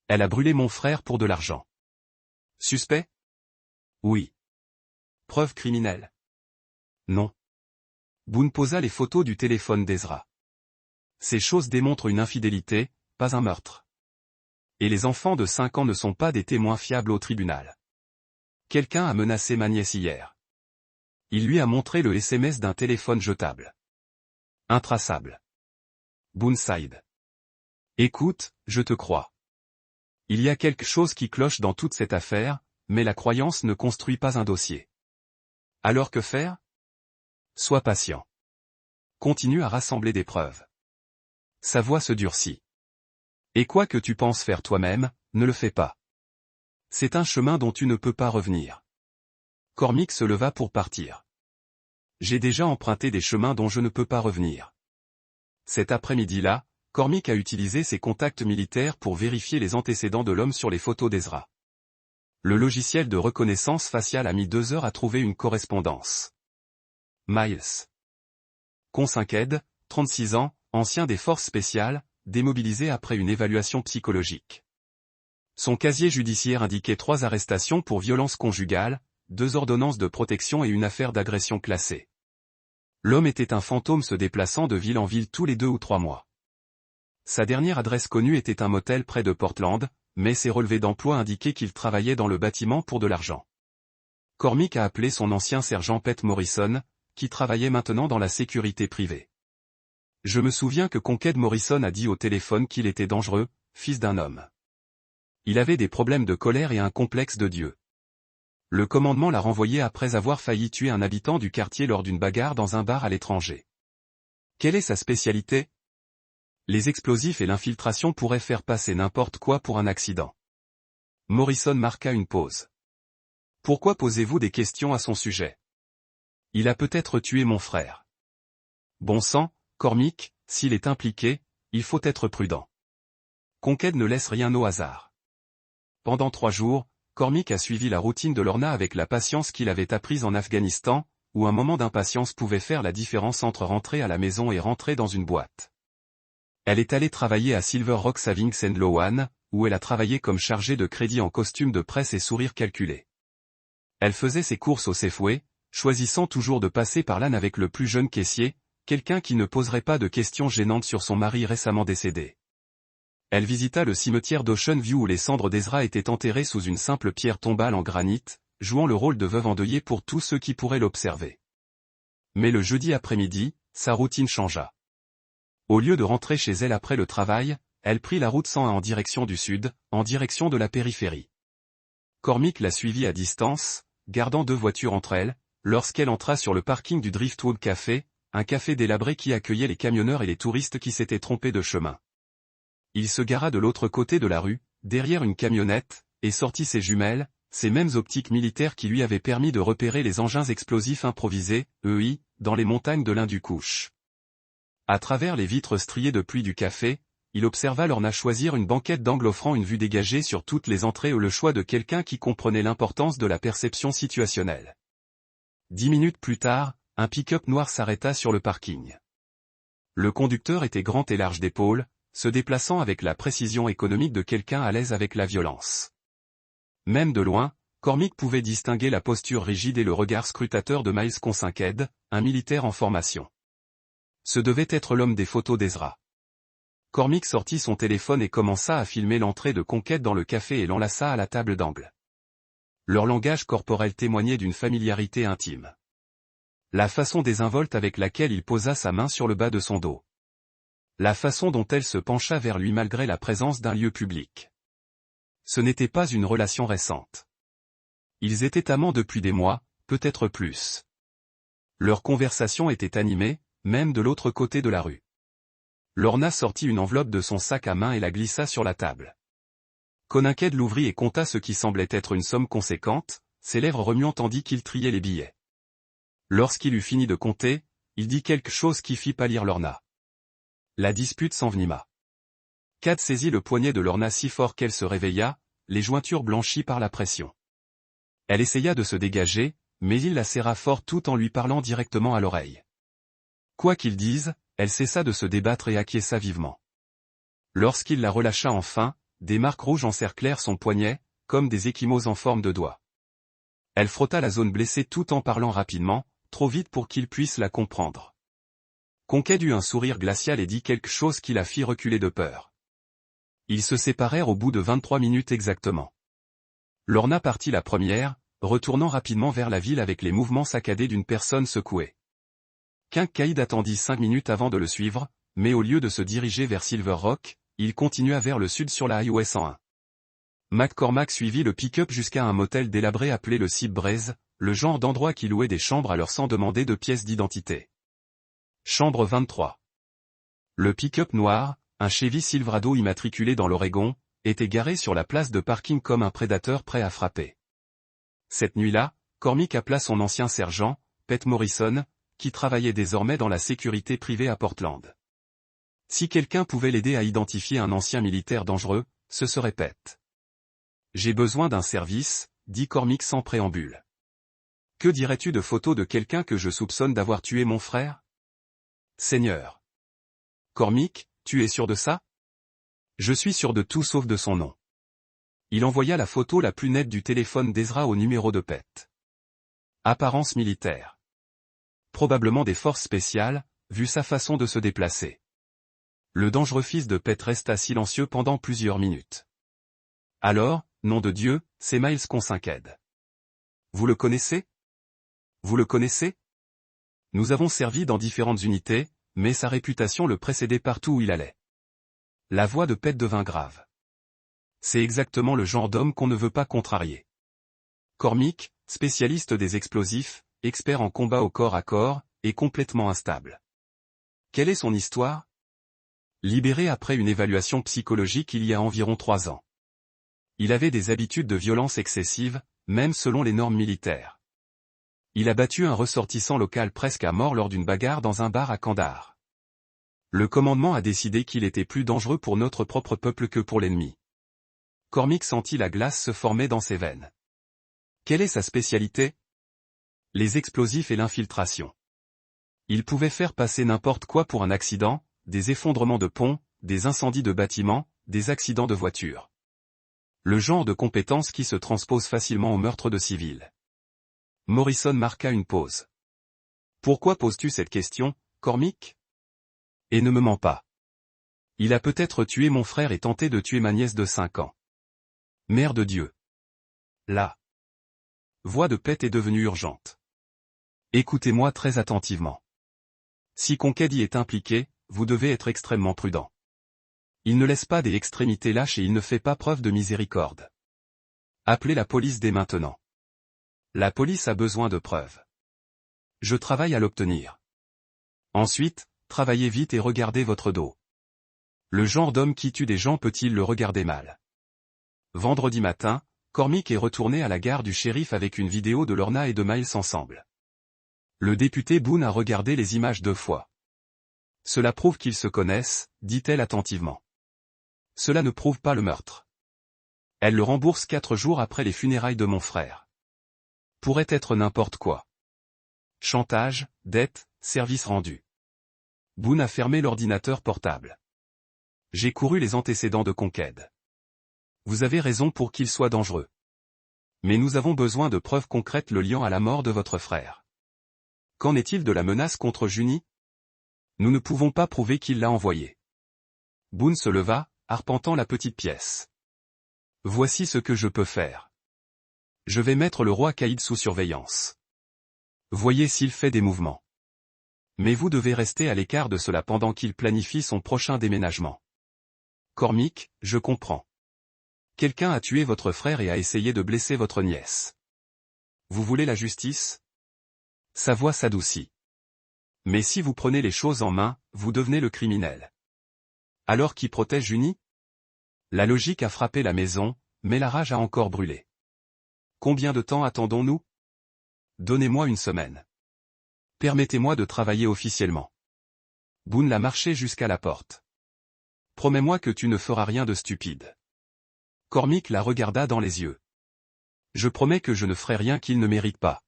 Elle a brûlé mon frère pour de l'argent. Suspect? Oui. Preuve criminelle? Non. Boone posa les photos du téléphone d'Ezra. Ces choses démontrent une infidélité, pas un meurtre. Et les enfants de 5 ans ne sont pas des témoins fiables au tribunal. Quelqu'un a menacé ma nièce hier. Il lui a montré le SMS d'un téléphone jetable. Intraçable. Boone sighed. Écoute, je te crois. Il y a quelque chose qui cloche dans toute cette affaire, mais la croyance ne construit pas un dossier. Alors que faire? Sois patient. Continue à rassembler des preuves. Sa voix se durcit. Et quoi que tu penses faire toi-même, ne le fais pas. C'est un chemin dont tu ne peux pas revenir. Cormick se leva pour partir. J'ai déjà emprunté des chemins dont je ne peux pas revenir. Cet après-midi-là, Cormick a utilisé ses contacts militaires pour vérifier les antécédents de l'homme sur les photos d'Ezra. Le logiciel de reconnaissance faciale a mis 2 heures à trouver une correspondance. Miles Consinked, 36 ans, ancien des forces spéciales, démobilisé après une évaluation psychologique. Son casier judiciaire indiquait 3 arrestations pour violence conjugale, 2 ordonnances de protection et une affaire d'agression classée. L'homme était un fantôme se déplaçant de ville en ville tous les 2 ou 3 mois. Sa dernière adresse connue était un motel près de Portland, mais ses relevés d'emploi indiquaient qu'il travaillait dans le bâtiment pour de l'argent. Cormick a appelé son ancien sergent Pete Morrison, qui travaillait maintenant dans la sécurité privée. Je me souviens que Conquête Morrison a dit au téléphone qu'il était dangereux, fils d'un homme. Il avait des problèmes de colère et un complexe de Dieu. Le commandement l'a renvoyé après avoir failli tuer un habitant du quartier lors d'une bagarre dans un bar à l'étranger. Quelle est sa spécialité? Les explosifs et l'infiltration pourraient faire passer n'importe quoi pour un accident. Morrison marqua une pause. Pourquoi posez-vous des questions à son sujet? Il a peut-être tué mon frère. Bon sang, Cormick, s'il est impliqué, il faut être prudent. Conquête ne laisse rien au hasard. Pendant 3 jours, Cormick a suivi la routine de Lorna avec la patience qu'il avait apprise en Afghanistan, où un moment d'impatience pouvait faire la différence entre rentrer à la maison et rentrer dans une boîte. Elle est allée travailler à Silver Rock Savings & Loan, où elle a travaillé comme chargée de crédit en costume de presse et sourire calculé. Elle faisait ses courses au Safeway, choisissant toujours de passer par l'âne avec le plus jeune caissier, quelqu'un qui ne poserait pas de questions gênantes sur son mari récemment décédé. Elle visita le cimetière d'Ocean View où les cendres d'Ezra étaient enterrées sous une simple pierre tombale en granit, jouant le rôle de veuve endeuillée pour tous ceux qui pourraient l'observer. Mais le jeudi après-midi, sa routine changea. Au lieu de rentrer chez elle après le travail, elle prit la route 101 en direction du sud, en direction de la périphérie. Cormick la suivit à distance, gardant 2 voitures entre elles, lorsqu'elle entra sur le parking du Driftwood Café, un café délabré qui accueillait les camionneurs et les touristes qui s'étaient trompés de chemin. Il se gara de l'autre côté de la rue, derrière une camionnette, et sortit ses jumelles, ces mêmes optiques militaires qui lui avaient permis de repérer les engins explosifs improvisés, EI, dans les montagnes de l'Hindu-Kush. À travers les vitres striées de pluie du café, il observa Lorna choisir une banquette d'angle offrant une vue dégagée sur toutes les entrées ou le choix de quelqu'un qui comprenait l'importance de la perception situationnelle. 10 minutes plus tard, un pick-up noir s'arrêta sur le parking. Le conducteur était grand et large d'épaules, se déplaçant avec la précision économique de quelqu'un à l'aise avec la violence. Même de loin, Cormick pouvait distinguer la posture rigide et le regard scrutateur de Miles Consinked, un militaire en formation. Ce devait être l'homme des photos d'Ezra. Cormick sortit son téléphone et commença à filmer l'entrée de Conquête dans le café et l'enlaça à la table d'angle. Leur langage corporel témoignait d'une familiarité intime. La façon désinvolte avec laquelle il posa sa main sur le bas de son dos. La façon dont elle se pencha vers lui malgré la présence d'un lieu public. Ce n'était pas une relation récente. Ils étaient amants depuis des mois, peut-être plus. Leur conversation était animée, même de l'autre côté de la rue. Lorna sortit une enveloppe de son sac à main et la glissa sur la table. Consinked l'ouvrit et compta ce qui semblait être une somme conséquente, ses lèvres remuant tandis qu'il triait les billets. Lorsqu'il eut fini de compter, il dit quelque chose qui fit pâlir Lorna. La dispute s'envenima. Cad saisit le poignet de Lorna si fort qu'elle se réveilla, les jointures blanchies par la pression. Elle essaya de se dégager, mais il la serra fort tout en lui parlant directement à l'oreille. Quoi qu'il dise, elle cessa de se débattre et acquiesça vivement. Lorsqu'il la relâcha enfin, des marques rouges encerclèrent son poignet, comme des ecchymoses en forme de doigts. Elle frotta la zone blessée tout en parlant rapidement, trop vite pour qu'il puisse la comprendre. Conquête eut un sourire glacial et dit quelque chose qui la fit reculer de peur. Ils se séparèrent au bout de 23 minutes exactement. Lorna partit la première, retournant rapidement vers la ville avec les mouvements saccadés d'une personne secouée. Kincaid attendit 5 minutes avant de le suivre, mais au lieu de se diriger vers Silver Rock, il continua vers le sud sur la Highway 101. McCormack suivit le pick-up jusqu'à un motel délabré appelé le Sea Breeze, le genre d'endroit qui louait des chambres à leur sans demander de pièces d'identité. Chambre 23. Le pick-up noir, un Chevy Silverado immatriculé dans l'Oregon, était garé sur la place de parking comme un prédateur prêt à frapper. Cette nuit-là, Cormick appela son ancien sergent, Pete Morrison, qui travaillait désormais dans la sécurité privée à Portland. Si quelqu'un pouvait l'aider à identifier un ancien militaire dangereux, ce serait Pete. « J'ai besoin d'un service », dit Cormick sans préambule. « Que dirais-tu de photos de quelqu'un que je soupçonne d'avoir tué mon frère ? » Seigneur. Cormick, tu es sûr de ça ? Je suis sûr de tout sauf de son nom. Il envoya la photo la plus nette du téléphone d'Ezra au numéro de Pete. Apparence militaire. Probablement des forces spéciales, vu sa façon de se déplacer. Le dangereux fils de Pete resta silencieux pendant plusieurs minutes. Alors, nom de Dieu, c'est Miles Consinked. Vous le connaissez ? Vous le connaissez ? Nous avons servi dans différentes unités, mais sa réputation le précédait partout où il allait. La voix de Pete devint grave. C'est exactement le genre d'homme qu'on ne veut pas contrarier. Cormick, spécialiste des explosifs, expert en combat au corps à corps, est complètement instable. Quelle est son histoire ? Libéré après une évaluation psychologique il y a environ 3 ans. Il avait des habitudes de violence excessive, même selon les normes militaires. Il a battu un ressortissant local presque à mort lors d'une bagarre dans un bar à Kandahar. Le commandement a décidé qu'il était plus dangereux pour notre propre peuple que pour l'ennemi. Cormick sentit la glace se former dans ses veines. Quelle est sa spécialité ? Les explosifs et l'infiltration. Il pouvait faire passer n'importe quoi pour un accident, des effondrements de ponts, des incendies de bâtiments, des accidents de voiture. Le genre de compétence qui se transpose facilement au meurtre de civils. Morrison marqua une pause. Pourquoi poses-tu cette question, Cormick ? Et ne me mens pas. Il a peut-être tué mon frère et tenté de tuer ma nièce de 5 ans. Mère de Dieu. La voix de Pete est devenue urgente. Écoutez-moi très attentivement. Si Conquête y est impliqué, vous devez être extrêmement prudent. Il ne laisse pas des extrémités lâches et il ne fait pas preuve de miséricorde. Appelez la police dès maintenant. La police a besoin de preuves. Je travaille à l'obtenir. Ensuite, travaillez vite et regardez votre dos. Le genre d'homme qui tue des gens peut-il le regarder mal? Vendredi matin, Cormick est retourné à la gare du shérif avec une vidéo de Lorna et de Miles ensemble. Le député Boone a regardé les images 2 fois. Cela prouve qu'ils se connaissent, dit-elle attentivement. Cela ne prouve pas le meurtre. Elle le rembourse 4 jours après les funérailles de mon frère. Pourrait être n'importe quoi. Chantage, dette, service rendu. Boone a fermé l'ordinateur portable. J'ai couru les antécédents de Conquête. Vous avez raison pour qu'il soit dangereux. Mais nous avons besoin de preuves concrètes le liant à la mort de votre frère. Qu'en est-il de la menace contre Junie? Nous ne pouvons pas prouver qu'il l'a envoyée. Boone se leva, arpentant la petite pièce. Voici ce que je peux faire. Je vais mettre le roi Caïd sous surveillance. Voyez s'il fait des mouvements. Mais vous devez rester à l'écart de cela pendant qu'il planifie son prochain déménagement. Cormick, je comprends. Quelqu'un a tué votre frère et a essayé de blesser votre nièce. Vous voulez la justice? Sa voix s'adoucit. Mais si vous prenez les choses en main, vous devenez le criminel. Alors qui protège Junie? La logique a frappé la maison, mais la rage a encore brûlé. Combien de temps attendons-nous? Donnez-moi une semaine. Permettez-moi de travailler officiellement. Boone l'a marché jusqu'à la porte. Promets-moi que tu ne feras rien de stupide. Cormick la regarda dans les yeux. Je promets que je ne ferai rien qu'il ne mérite pas.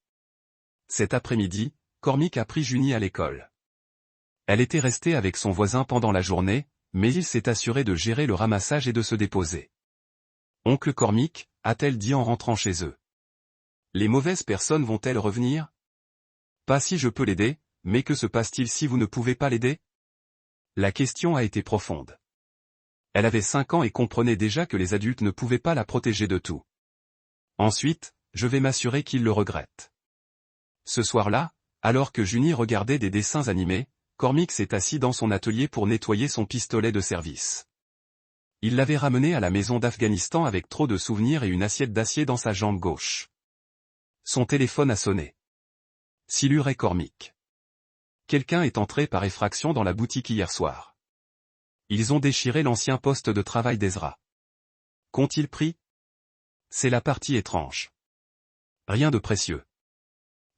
Cet après-midi, Cormick a pris Junie à l'école. Elle était restée avec son voisin pendant la journée, mais il s'est assuré de gérer le ramassage et de se déposer. Oncle Cormick, a-t-elle dit en rentrant chez eux. Les mauvaises personnes vont-elles revenir? Pas si je peux l'aider, mais que se passe-t-il si vous ne pouvez pas l'aider? La question a été profonde. Elle avait 5 ans et comprenait déjà que les adultes ne pouvaient pas la protéger de tout. Ensuite, je vais m'assurer qu'il le regrette. Ce soir-là, alors que Junie regardait des dessins animés, Cormick s'est assis dans son atelier pour nettoyer son pistolet de service. Il l'avait ramené à la maison d'Afghanistan avec trop de souvenirs et une assiette d'acier dans sa jambe gauche. Son téléphone a sonné. Silurait Cormick. Quelqu'un est entré par effraction dans la boutique hier soir. Ils ont déchiré l'ancien poste de travail d'Ezra. Qu'ont-ils pris? C'est la partie étrange. Rien de précieux.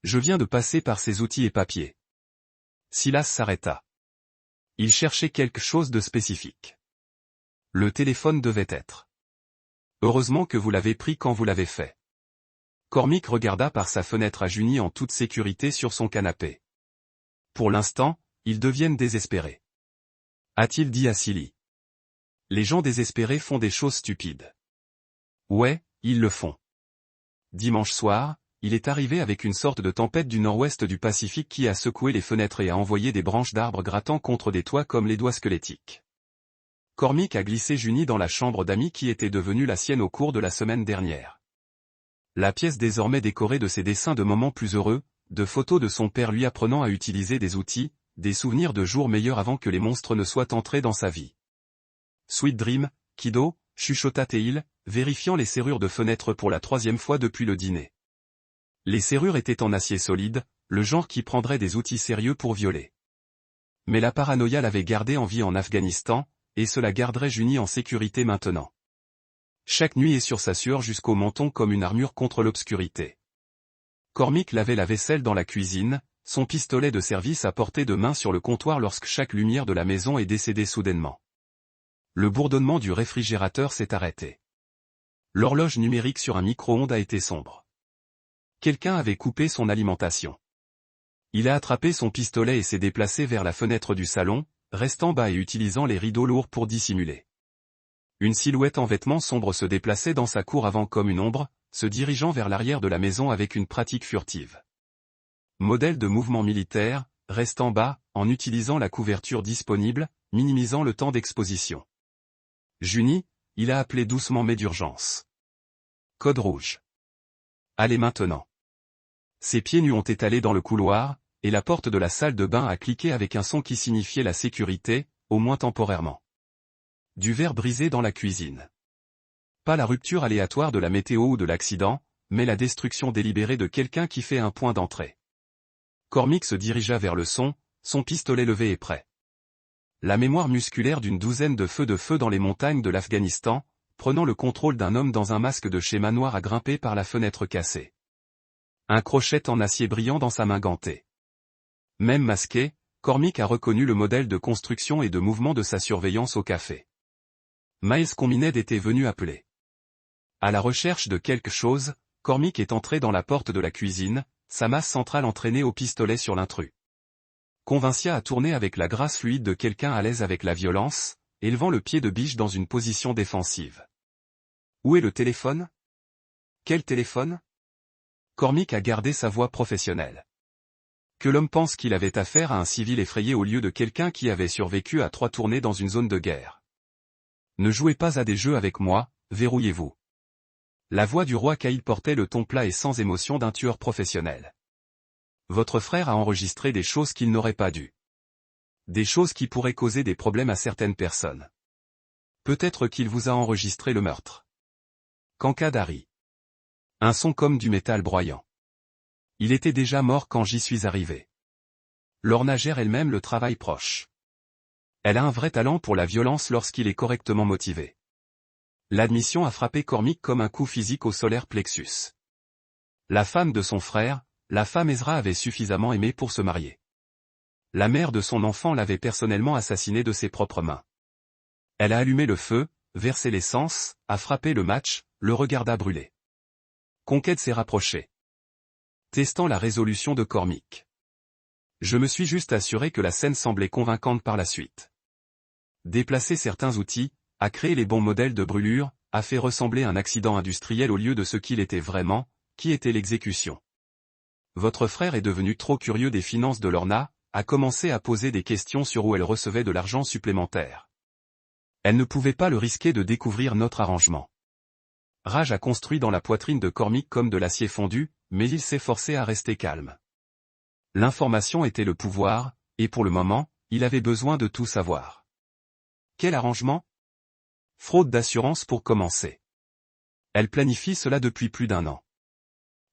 Je viens de passer par ses outils et papiers. Silas s'arrêta. Il cherchait quelque chose de spécifique. Le téléphone devait être. Heureusement que vous l'avez pris quand vous l'avez fait. Cormick regarda par sa fenêtre à Junie en toute sécurité sur son canapé. Pour l'instant, ils deviennent désespérés. A-t-il dit à Silly. Les gens désespérés font des choses stupides. Ouais, ils le font. Dimanche soir, il est arrivé avec une sorte de tempête du nord-ouest du Pacifique qui a secoué les fenêtres et a envoyé des branches d'arbres grattant contre des toits comme les doigts squelettiques. Cormick a glissé Junie dans la chambre d'amis qui était devenue la sienne au cours de la semaine dernière. La pièce désormais décorée de ses dessins de moments plus heureux, de photos de son père lui apprenant à utiliser des outils, des souvenirs de jours meilleurs avant que les monstres ne soient entrés dans sa vie. Sweet Dream, Kiddo, chuchota Teil, vérifiant les serrures de fenêtres pour la 3e fois depuis le dîner. Les serrures étaient en acier solide, le genre qui prendrait des outils sérieux pour violer. Mais la paranoïa l'avait gardé en vie en Afghanistan, et cela garderait Junie en sécurité maintenant. Chaque nuit est sur sa sueur jusqu'au menton comme une armure contre l'obscurité. Cormick lavait la vaisselle dans la cuisine, son pistolet de service à portée de main sur le comptoir lorsque chaque lumière de la maison est décédée soudainement. Le bourdonnement du réfrigérateur s'est arrêté. L'horloge numérique sur un micro-ondes a été sombre. Quelqu'un avait coupé son alimentation. Il a attrapé son pistolet et s'est déplacé vers la fenêtre du salon, restant bas et utilisant les rideaux lourds pour dissimuler. Une silhouette en vêtements sombres se déplaçait dans sa cour avant comme une ombre, se dirigeant vers l'arrière de la maison avec une pratique furtive. Modèle de mouvement militaire, restant bas, en utilisant la couverture disponible, minimisant le temps d'exposition. Junie, il a appelé doucement mais d'urgence. Code rouge. Allez maintenant. Ses pieds nus ont étalé dans le couloir, et la porte de la salle de bain a cliqué avec un son qui signifiait la sécurité, au moins temporairement. Du verre brisé dans la cuisine. Pas la rupture aléatoire de la météo ou de l'accident, mais la destruction délibérée de quelqu'un qui fait un point d'entrée. Cormick se dirigea vers le son pistolet levé et prêt. La mémoire musculaire d'une douzaine de feux dans les montagnes de l'Afghanistan, prenant le contrôle d'un homme dans un masque de schéma noir à grimper par la fenêtre cassée. Un crochet en acier brillant dans sa main gantée. Même masqué, Cormick a reconnu le modèle de construction et de mouvement de sa surveillance au café. Miles Combined était venu appeler. À la recherche de quelque chose, Cormick est entré dans la porte de la cuisine, sa masse centrale entraînée au pistolet sur l'intrus. Convincia a tourné avec la grâce fluide de quelqu'un à l'aise avec la violence, élevant le pied de biche dans une position défensive. Où est le téléphone? Quel téléphone? Cormick a gardé sa voix professionnelle. Que l'homme pense qu'il avait affaire à un civil effrayé au lieu de quelqu'un qui avait survécu à 3 tournées dans une zone de guerre. Ne jouez pas à des jeux avec moi, verrouillez-vous. La voix du roi Kyle portait le ton plat et sans émotion d'un tueur professionnel. Votre frère a enregistré des choses qu'il n'aurait pas dû. Des choses qui pourraient causer des problèmes à certaines personnes. Peut-être qu'il vous a enregistré le meurtre. Cancade Harry. Un son comme du métal broyant. Il était déjà mort quand j'y suis arrivé. Lorna gère elle-même le travail proche. Elle a un vrai talent pour la violence lorsqu'il est correctement motivé. L'admission a frappé Cormick comme un coup physique au solaire plexus. La femme de son frère, la femme Ezra avait suffisamment aimé pour se marier. La mère de son enfant l'avait personnellement assassiné de ses propres mains. Elle a allumé le feu, versé l'essence, a frappé le match, le regarda brûler. Conquête s'est rapprochée. Testant la résolution de Cormick. Je me suis juste assuré que la scène semblait convaincante par la suite. Déplacer certains outils, a créé les bons modèles de brûlure, a fait ressembler un accident industriel au lieu de ce qu'il était vraiment, qui était l'exécution. Votre frère est devenu trop curieux des finances de Lorna, a commencé à poser des questions sur où elle recevait de l'argent supplémentaire. Elle ne pouvait pas le risquer de découvrir notre arrangement. Rage a construit dans la poitrine de Cormick comme de l'acier fondu, mais il s'est forcé à rester calme. L'information était le pouvoir, et pour le moment, il avait besoin de tout savoir. Quel arrangement? Fraude d'assurance pour commencer. Elle planifie cela depuis plus d'1 an.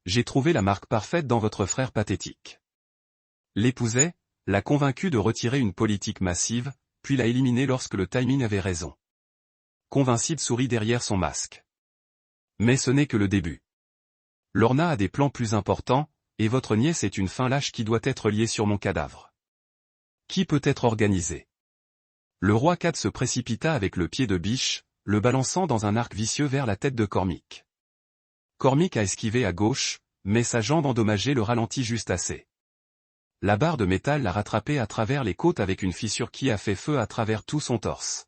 J'ai trouvé la marque parfaite dans votre frère pathétique. L'épousait, l'a convaincu de retirer une politique massive, puis l'a éliminé lorsque le timing avait raison. Convincide sourit derrière son masque. Mais ce n'est que le début. Lorna a des plans plus importants, et votre nièce est une fin lâche qui doit être liée sur mon cadavre. Qui peut être organisé? Le roi Cat se précipita avec le pied de biche, le balançant dans un arc vicieux vers la tête de Cormick. Cormick a esquivé à gauche, mais sa jambe endommagée le ralentit juste assez. La barre de métal l'a rattrapé à travers les côtes avec une fissure qui a fait feu à travers tout son torse.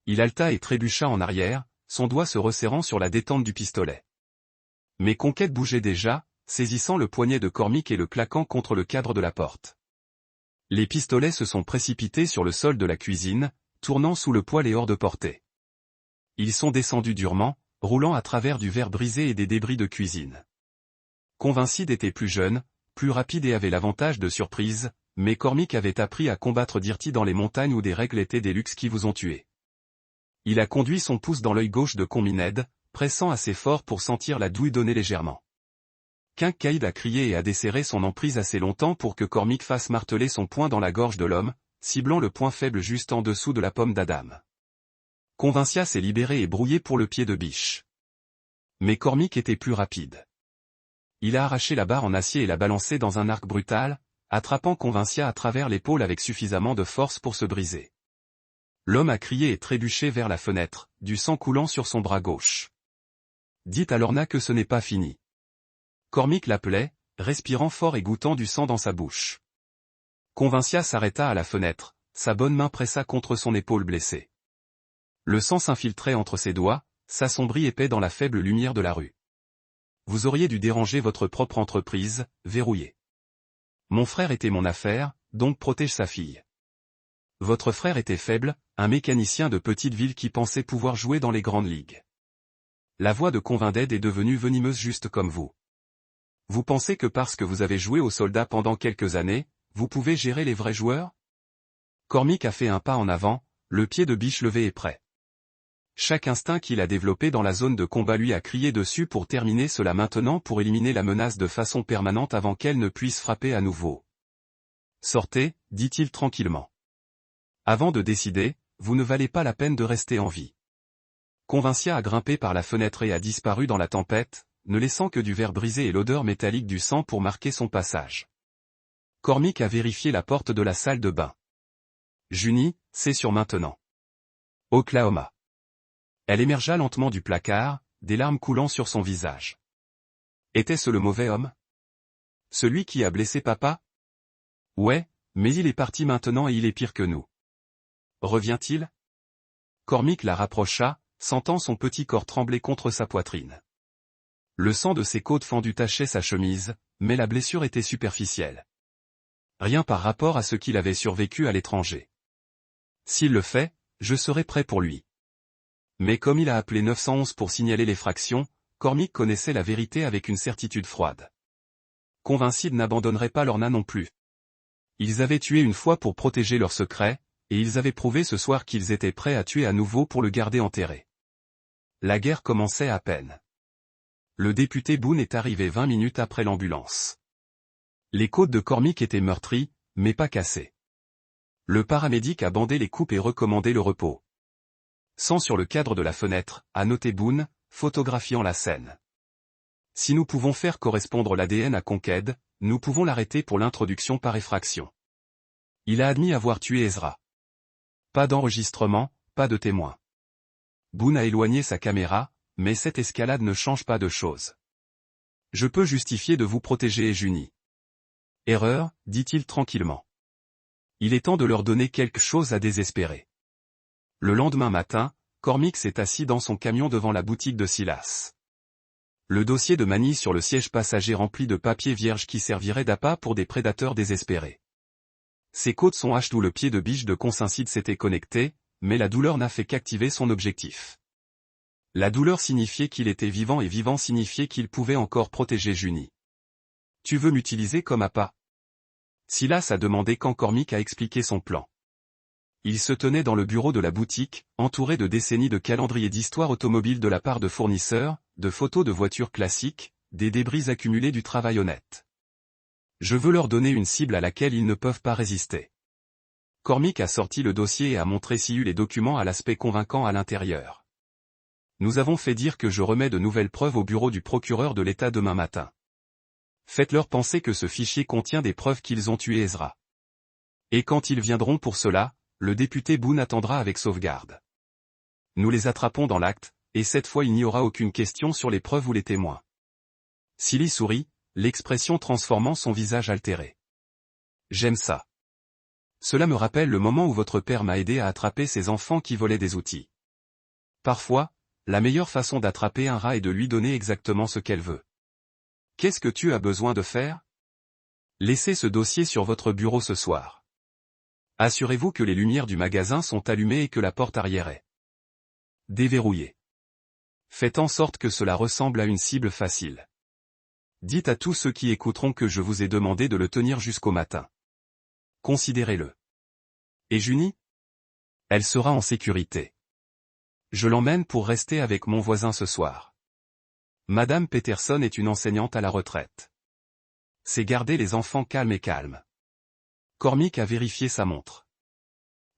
Il haleta et trébucha en arrière, son doigt se resserrant sur la détente du pistolet. Mais Conquête bougeait déjà, saisissant le poignet de Cormick et le claquant contre le cadre de la porte. Les pistolets se sont précipités sur le sol de la cuisine, tournant sous le poil et hors de portée. Ils sont descendus durement, roulant à travers du verre brisé et des débris de cuisine. Convincide était plus jeune, plus rapide et avait l'avantage de surprise, mais Cormick avait appris à combattre Dirty dans les montagnes où des règles étaient des luxes qui vous ont tué. Il a conduit son pouce dans l'œil gauche de Combined, pressant assez fort pour sentir la douille donner légèrement. Kincaid a crié et a desserré son emprise assez longtemps pour que Cormick fasse marteler son poing dans la gorge de l'homme, ciblant le point faible juste en dessous de la pomme d'Adam. Convincia s'est libéré et brouillé pour le pied de biche. Mais Cormick était plus rapide. Il a arraché la barre en acier et l'a balancée dans un arc brutal, attrapant Convincia à travers l'épaule avec suffisamment de force pour se briser. L'homme a crié et trébuché vers la fenêtre, du sang coulant sur son bras gauche. Dites à Lorna que ce n'est pas fini. Cormick l'appelait, respirant fort et goûtant du sang dans sa bouche. Convincia s'arrêta à la fenêtre, sa bonne main pressa contre son épaule blessée. Le sang s'infiltrait entre ses doigts, s'assombrit épais dans la faible lumière de la rue. Vous auriez dû déranger votre propre entreprise, verrouillée. Mon frère était mon affaire, donc protège sa fille. Votre frère était faible, un mécanicien de petite ville qui pensait pouvoir jouer dans les grandes ligues. La voix de Convinded est devenue venimeuse juste comme vous. Vous pensez que parce que vous avez joué aux soldats pendant quelques années, vous pouvez gérer les vrais joueurs? Cormick a fait un pas en avant, le pied de biche levé est prêt. Chaque instinct qu'il a développé dans la zone de combat lui a crié dessus pour terminer cela maintenant pour éliminer la menace de façon permanente avant qu'elle ne puisse frapper à nouveau. Sortez, dit-il tranquillement. Avant de décider, vous ne valez pas la peine de rester en vie. Convincia a grimpé par la fenêtre et a disparu dans la tempête, ne laissant que du verre brisé et l'odeur métallique du sang pour marquer son passage. Cormick a vérifié la porte de la salle de bain. Junie, c'est sûr maintenant. Oklahoma. Elle émergea lentement du placard, des larmes coulant sur son visage. Était-ce le mauvais homme? Celui qui a blessé papa? Ouais, mais il est parti maintenant et il est pire que nous. Revient-il? Cormick la rapprocha, sentant son petit corps trembler contre sa poitrine. Le sang de ses côtes fendues tachait sa chemise, mais la blessure était superficielle. Rien par rapport à ce qu'il avait survécu à l'étranger. S'il le fait, je serai prêt pour lui. Mais comme il a appelé 911 pour signaler l'effraction, Cormick connaissait la vérité avec une certitude froide. Convincibles n'abandonneraient pas Lorna non plus. Ils avaient tué une fois pour protéger leur secret, et ils avaient prouvé ce soir qu'ils étaient prêts à tuer à nouveau pour le garder enterré. La guerre commençait à peine. Le député Boone est arrivé 20 minutes après l'ambulance. Les côtes de Cormick étaient meurtries, mais pas cassées. Le paramédic a bandé les coupes et recommandé le repos. Sang sur le cadre de la fenêtre, a noté Boone, photographiant la scène. Si nous pouvons faire correspondre l'ADN à Conquête, nous pouvons l'arrêter pour l'introduction par effraction. Il a admis avoir tué Ezra. Pas d'enregistrement, pas de témoin. Boone a éloigné sa caméra, mais cette escalade ne change pas de choses. Je peux justifier de vous protéger et Junie. Erreur, dit-il tranquillement. Il est temps de leur donner quelque chose à désespérer. Le lendemain matin, Cormick s'est assis dans son camion devant la boutique de Silas. Le dossier de Manille sur le siège passager rempli de papier vierge qui servirait d'appât pour des prédateurs désespérés. Ses côtes sont haches d'où le pied de biche de Consincide s'était connecté, mais la douleur n'a fait qu'activer son objectif. La douleur signifiait qu'il était vivant et vivant signifiait qu'il pouvait encore protéger Junie. Tu veux m'utiliser comme appât? Silas a demandé quand Cormick a expliqué son plan. Il se tenait dans le bureau de la boutique, entouré de décennies de calendriers d'histoire automobile de la part de fournisseurs, de photos de voitures classiques, des débris accumulés du travail honnête. Je veux leur donner une cible à laquelle ils ne peuvent pas résister. Cormick a sorti le dossier et a montré Siu les documents à l'aspect convaincant à l'intérieur. Nous avons fait dire que je remets de nouvelles preuves au bureau du procureur de l'État demain matin. Faites-leur penser que ce fichier contient des preuves qu'ils ont tué Ezra. Et quand ils viendront pour cela, le député Boone attendra avec sauvegarde. Nous les attrapons dans l'acte, et cette fois il n'y aura aucune question sur les preuves ou les témoins. Silly sourit, l'expression transformant son visage altéré. J'aime ça. Cela me rappelle le moment où votre père m'a aidé à attraper ces enfants qui volaient des outils. Parfois, la meilleure façon d'attraper un rat est de lui donner exactement ce qu'elle veut. Qu'est-ce que tu as besoin de faire? Laissez ce dossier sur votre bureau ce soir. Assurez-vous que les lumières du magasin sont allumées et que la porte arrière est déverrouillée. Faites en sorte que cela ressemble à une cible facile. Dites à tous ceux qui écouteront que je vous ai demandé de le tenir jusqu'au matin. Considérez-le. Et Junie? Elle sera en sécurité. Je l'emmène pour rester avec mon voisin ce soir. Madame Peterson est une enseignante à la retraite. C'est garder les enfants calmes et calmes. Cormick a vérifié sa montre.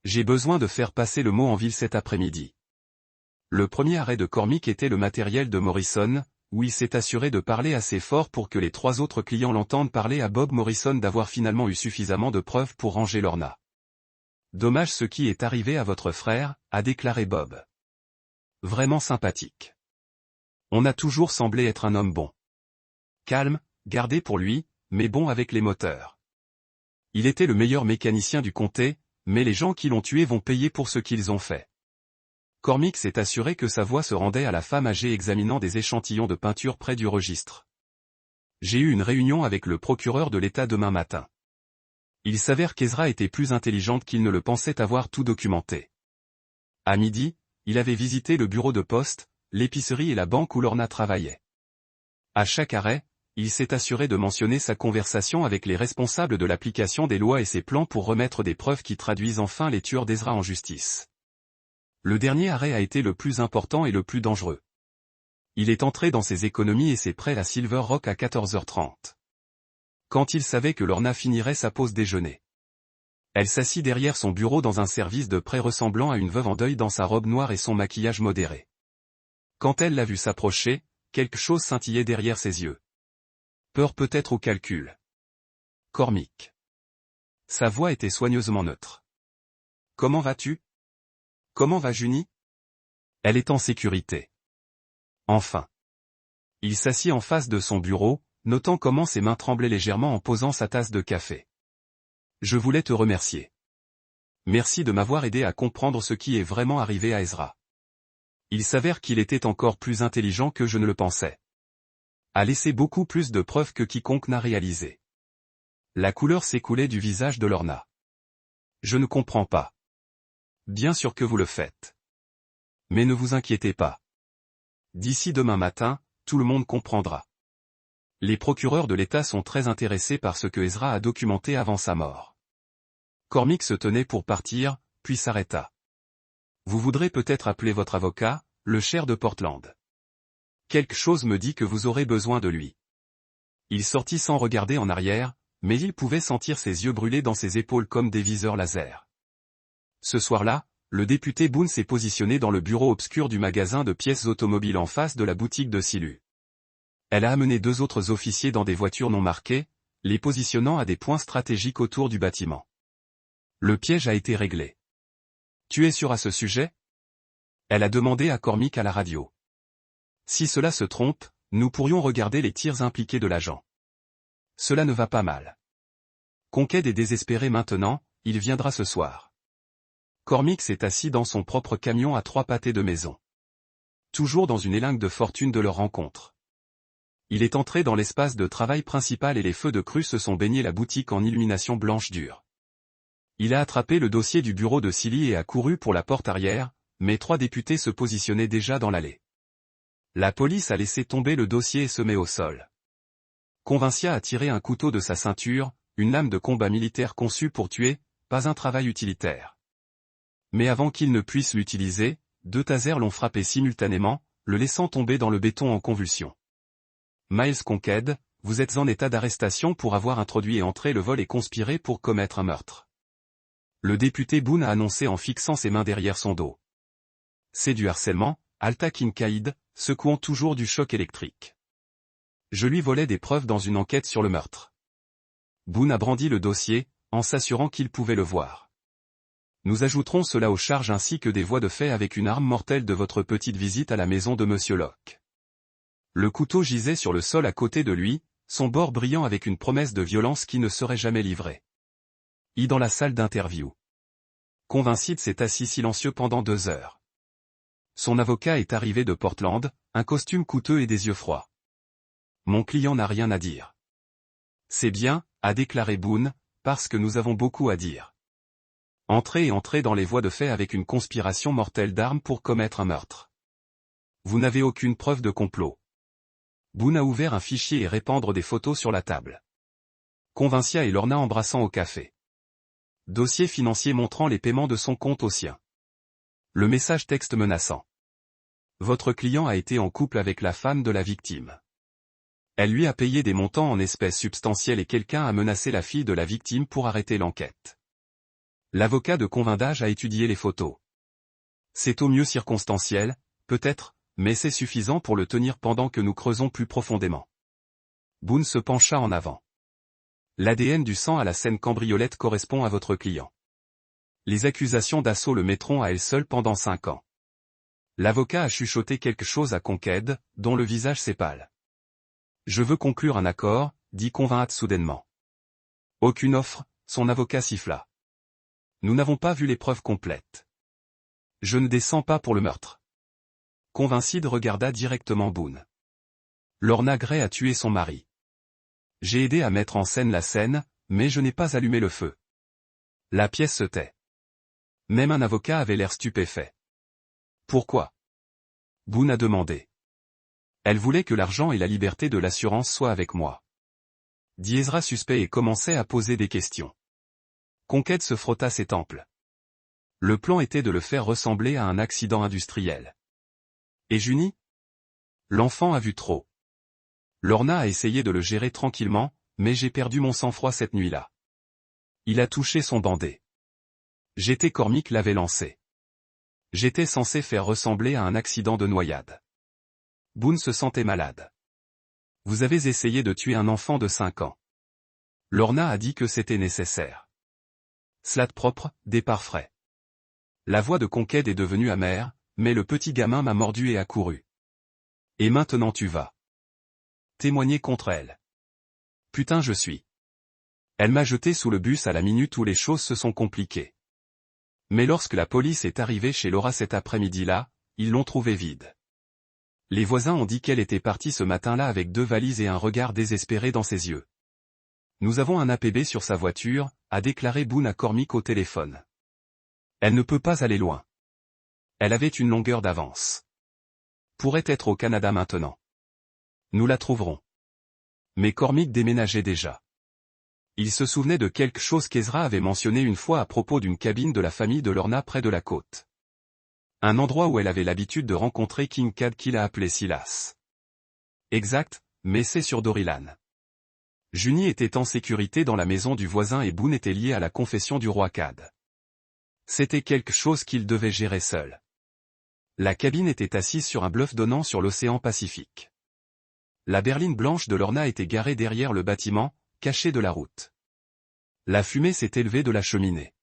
J'ai besoin de faire passer le mot en ville cet après-midi. Le premier arrêt de Cormick était le matériel de Morrison, où il s'est assuré de parler assez fort pour que les 3 autres clients l'entendent parler à Bob Morrison d'avoir finalement eu suffisamment de preuves pour ranger Lorna. Dommage ce qui est arrivé à votre frère, a déclaré Bob. Vraiment sympathique. On a toujours semblé être un homme bon. Calme, gardé pour lui, mais bon avec les moteurs. Il était le meilleur mécanicien du comté, mais les gens qui l'ont tué vont payer pour ce qu'ils ont fait. Cormick s'est assuré que sa voix se rendait à la femme âgée examinant des échantillons de peinture près du registre. J'ai eu une réunion avec le procureur de l'État demain matin. Il s'avère qu'Ezra était plus intelligente qu'il ne le pensait avoir tout documenté. À midi, il avait visité le bureau de poste, l'épicerie et la banque où Lorna travaillait. À chaque arrêt, il s'est assuré de mentionner sa conversation avec les responsables de l'application des lois et ses plans pour remettre des preuves qui traduisent enfin les tueurs d'Ezra en justice. Le dernier arrêt a été le plus important et le plus dangereux. Il est entré dans ses économies et ses prêts à Silver Rock à 14h30. Quand il savait que Lorna finirait sa pause déjeuner. Elle s'assit derrière son bureau dans un service de prêt ressemblant à une veuve en deuil dans sa robe noire et son maquillage modéré. Quand elle l'a vu s'approcher, quelque chose scintillait derrière ses yeux. Peur peut-être ou calcul. Cormick. Sa voix était soigneusement neutre. Comment vas-tu? Comment va Junie? Elle est en sécurité. Enfin. Il s'assit en face de son bureau, notant comment ses mains tremblaient légèrement en posant sa tasse de café. Je voulais te remercier. Merci de m'avoir aidé à comprendre ce qui est vraiment arrivé à Ezra. Il s'avère qu'il était encore plus intelligent que je ne le pensais. A laissé beaucoup plus de preuves que quiconque n'a réalisé. La couleur s'écoulait du visage de Lorna. Je ne comprends pas. Bien sûr que vous le faites. Mais ne vous inquiétez pas. D'ici demain matin, tout le monde comprendra. Les procureurs de l'État sont très intéressés par ce que Ezra a documenté avant sa mort. Cormick se tenait pour partir, puis s'arrêta. Vous voudrez peut-être appeler votre avocat, le sheriff de Portland. Quelque chose me dit que vous aurez besoin de lui. Il sortit sans regarder en arrière, mais il pouvait sentir ses yeux brûler dans ses épaules comme des viseurs laser. Ce soir-là, le député Boone s'est positionné dans le bureau obscur du magasin de pièces automobiles en face de la boutique de Silu. Elle a amené 2 autres officiers dans des voitures non marquées, les positionnant à des points stratégiques autour du bâtiment. Le piège a été réglé. Tu es sûr à ce sujet? Elle a demandé à Cormick à la radio. Si cela se trompe, nous pourrions regarder les tirs impliqués de l'agent. Cela ne va pas mal. Conquête est désespéré maintenant, il viendra ce soir. Cormick s'est assis dans son propre camion à 3 pâtés de maison. Toujours dans une élingue de fortune de leur rencontre. Il est entré dans l'espace de travail principal et les feux de crue se sont baignés la boutique en illumination blanche dure. Il a attrapé le dossier du bureau de Silly et a couru pour la porte arrière, mais 3 députés se positionnaient déjà dans l'allée. La police a laissé tomber le dossier et se met au sol. Convincia a tiré un couteau de sa ceinture, une lame de combat militaire conçue pour tuer, pas un travail utilitaire. Mais avant qu'il ne puisse l'utiliser, 2 tasers l'ont frappé simultanément, le laissant tomber dans le béton en convulsions. Miles Conquête, vous êtes en état d'arrestation pour avoir introduit et entré le vol et conspiré pour commettre un meurtre. Le député Boone a annoncé en fixant ses mains derrière son dos. C'est du harcèlement, Alta Kincaid, secouant toujours du choc électrique. Je lui volais des preuves dans une enquête sur le meurtre. Boone a brandi le dossier, en s'assurant qu'il pouvait le voir. Nous ajouterons cela aux charges ainsi que des voies de fait avec une arme mortelle de votre petite visite à la maison de Monsieur Locke. Le couteau gisait sur le sol à côté de lui, son bord brillant avec une promesse de violence qui ne serait jamais livrée. Dans la salle d'interview. Convincide s'est assis silencieux pendant 2 heures. Son avocat est arrivé de Portland, un costume coûteux et des yeux froids. Mon client n'a rien à dire. C'est bien, a déclaré Boone, parce que nous avons beaucoup à dire. Entrez dans les voies de fait avec une conspiration mortelle d'armes pour commettre un meurtre. Vous n'avez aucune preuve de complot. Boone a ouvert un fichier et répandre des photos sur la table. Convincia et Lorna embrassant au café. Dossier financier montrant les paiements de son compte au sien. Le message texte menaçant. Votre client a été en couple avec la femme de la victime. Elle lui a payé des montants en espèces substantielles et quelqu'un a menacé la fille de la victime pour arrêter l'enquête. L'avocat de Convindage a étudié les photos. C'est au mieux circonstanciel, peut-être, mais c'est suffisant pour le tenir pendant que nous creusons plus profondément. Boone se pencha en avant. L'ADN du sang à la scène cambriolette correspond à votre client. Les accusations d'assaut le mettront à elle seule pendant 5 ans. L'avocat a chuchoté quelque chose à Conquête, dont le visage s'épale. Je veux conclure un accord, dit Convindage soudainement. Aucune offre, son avocat siffla. Nous n'avons pas vu les preuves complètes. Je ne descends pas pour le meurtre. Convincide regarda directement Boone. Lorna Gray a tué son mari. J'ai aidé à mettre en scène la scène, mais je n'ai pas allumé le feu. La pièce se tait. Même un avocat avait l'air stupéfait. Pourquoi? Boone a demandé. Elle voulait que l'argent et la liberté de l'assurance soient avec moi. Dit Ezra suspect et commençait à poser des questions. Conquête se frotta ses tempes. Le plan était de le faire ressembler à un accident industriel. Et Junie? L'enfant a vu trop. Lorna a essayé de le gérer tranquillement, mais j'ai perdu mon sang-froid cette nuit-là. Il a touché son bandé. J'étais Cormick l'avait lancé. J'étais censé faire ressembler à un accident de noyade. Boone se sentait malade. Vous avez essayé de tuer un enfant de 5 ans. Lorna a dit que c'était nécessaire. Slate propre, départ frais. La voix de Conquête est devenue amère, mais le petit gamin m'a mordu et a couru. Et maintenant tu vas témoigner contre elle. Putain je suis. Elle m'a jeté sous le bus à la minute où les choses se sont compliquées. Mais lorsque la police est arrivée chez Laura cet après-midi-là, ils l'ont trouvée vide. Les voisins ont dit qu'elle était partie ce matin-là avec 2 valises et un regard désespéré dans ses yeux. Nous avons un APB sur sa voiture, a déclaré Boone à Cormick au téléphone. Elle ne peut pas aller loin. Elle avait une longueur d'avance. Pourrait être au Canada maintenant. Nous la trouverons. Mais Cormick déménageait déjà. Il se souvenait de quelque chose qu'Ezra avait mentionné une fois à propos d'une cabine de la famille de Lorna près de la côte. Un endroit où elle avait l'habitude de rencontrer Kincaid qu'il a appelé Silas. Exact, mais c'est sur Dorilan. Junie était en sécurité dans la maison du voisin et Boone était lié à la confession du roi Cad. C'était quelque chose qu'il devait gérer seul. La cabine était assise sur un bluff donnant sur l'océan Pacifique. La berline blanche de Lorna était garée derrière le bâtiment, cachée de la route. La fumée s'est élevée de la cheminée.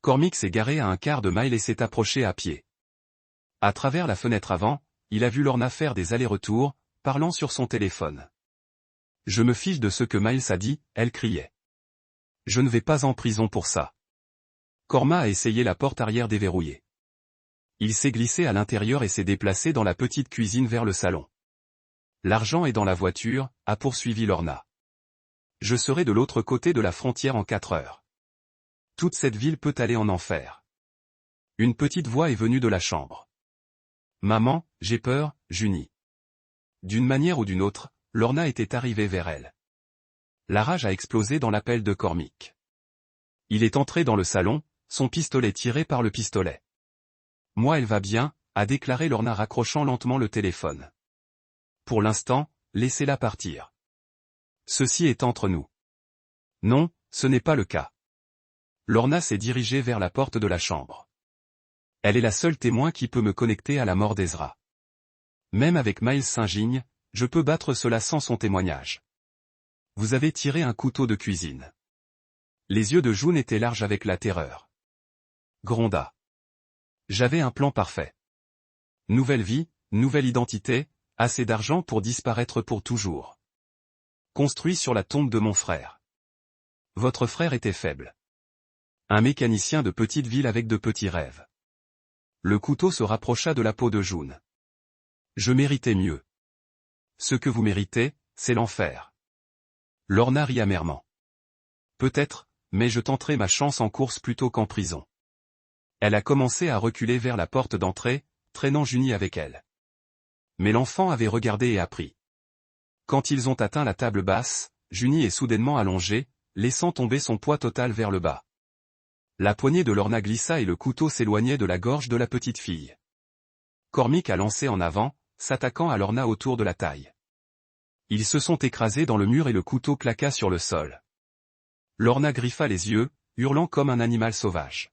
Cormick s'est garé à un quart de mile et s'est approché à pied. À travers la fenêtre avant, il a vu Lorna faire des allers-retours, parlant sur son téléphone. « Je me fiche de ce que Miles a dit », elle criait. « Je ne vais pas en prison pour ça. » Corma a essayé la porte arrière déverrouillée. Il s'est glissé à l'intérieur et s'est déplacé dans la petite cuisine vers le salon. « L'argent est dans la voiture », a poursuivi Lorna. « Je serai de l'autre côté de la frontière en 4 heures. Toute cette ville peut aller en enfer. » Une petite voix est venue de la chambre. « Maman, j'ai peur, Junie. » D'une manière ou d'une autre, Lorna était arrivée vers elle. La rage a explosé dans l'appel de Cormick. Il est entré dans le salon, son pistolet tiré par le pistolet. « Moi elle va bien », a déclaré Lorna raccrochant lentement le téléphone. « Pour l'instant, laissez-la partir. Ceci est entre nous. » Non, ce n'est pas le cas. Lorna s'est dirigée vers la porte de la chambre. Elle est la seule témoin qui peut me connecter à la mort d'Ezra. Même avec Miles Saint-Gigne, je peux battre cela sans son témoignage. Vous avez tiré un couteau de cuisine. Les yeux de June étaient larges avec la terreur. Gronda. J'avais un plan parfait. Nouvelle vie, nouvelle identité, assez d'argent pour disparaître pour toujours. Construit sur la tombe de mon frère. Votre frère était faible. Un mécanicien de petite ville avec de petits rêves. Le couteau se rapprocha de la peau de June. Je méritais mieux. Ce que vous méritez, c'est l'enfer. Lorna rit amèrement. Peut-être, mais je tenterai ma chance en course plutôt qu'en prison. Elle a commencé à reculer vers la porte d'entrée, traînant Junie avec elle. Mais l'enfant avait regardé et appris. Quand ils ont atteint la table basse, Junie est soudainement allongée, laissant tomber son poids total vers le bas. La poignée de Lorna glissa et le couteau s'éloignait de la gorge de la petite fille. Cormick a lancé en avant, s'attaquant à Lorna autour de la taille. Ils se sont écrasés dans le mur et le couteau claqua sur le sol. Lorna griffa les yeux, hurlant comme un animal sauvage.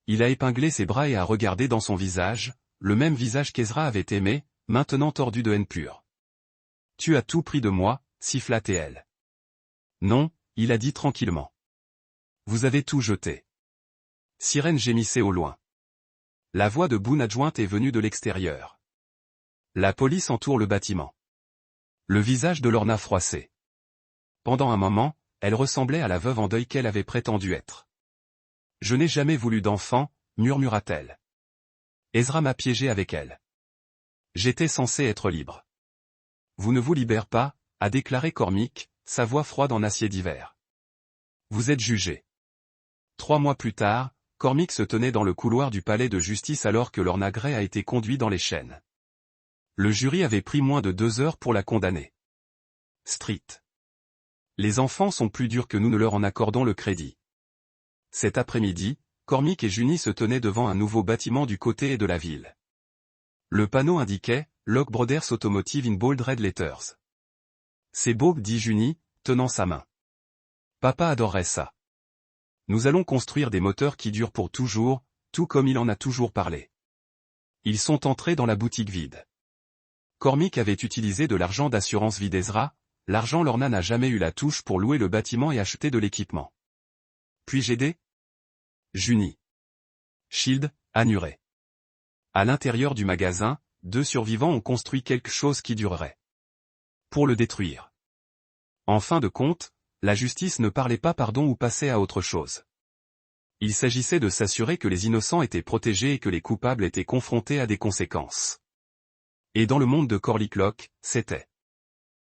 Il a épinglé ses bras et a regardé dans son visage, le même visage qu'Ezra avait aimé, maintenant tordu de haine pure. « Tu as tout pris de moi », siffla-t-elle. « Non », il a dit tranquillement. « Vous avez tout jeté. » Sirène gémissait au loin. La voix de Boone adjointe est venue de l'extérieur. La police entoure le bâtiment. Le visage de Lorna froissé. Pendant un moment, elle ressemblait à la veuve en deuil qu'elle avait prétendu être. « Je n'ai jamais voulu d'enfant », murmura-t-elle. Ezra m'a piégé avec elle. J'étais censé être libre. Vous ne vous libérez pas, a déclaré Cormick, sa voix froide en acier d'hiver. Vous êtes jugé. 3 mois plus tard, Cormick se tenait dans le couloir du palais de justice alors que Lorna Gray a été conduit dans les chaînes. Le jury avait pris moins de 2 heures pour la condamner. Street. Les enfants sont plus durs que nous ne leur en accordons le crédit. Cet après-midi, Cormick et Juni se tenaient devant un nouveau bâtiment du côté de la ville. Le panneau indiquait « Lock Brothers Automotive in bold red letters ». C'est beau, dit Juni, tenant sa main. Papa adorerait ça. Nous allons construire des moteurs qui durent pour toujours, tout comme il en a toujours parlé. Ils sont entrés dans la boutique vide. Cormick avait utilisé de l'argent d'assurance vie d'Ezra, l'argent Lorna n'a jamais eu la touche pour louer le bâtiment et acheter de l'équipement. Puis-je aider? Juni. Shield, annuré. À l'intérieur du magasin, 2 survivants ont construit quelque chose qui durerait. Pour le détruire. En fin de compte, la justice ne parlait pas pardon ou passait à autre chose. Il s'agissait de s'assurer que les innocents étaient protégés et que les coupables étaient confrontés à des conséquences. Et dans le monde de Corlick Lock, c'était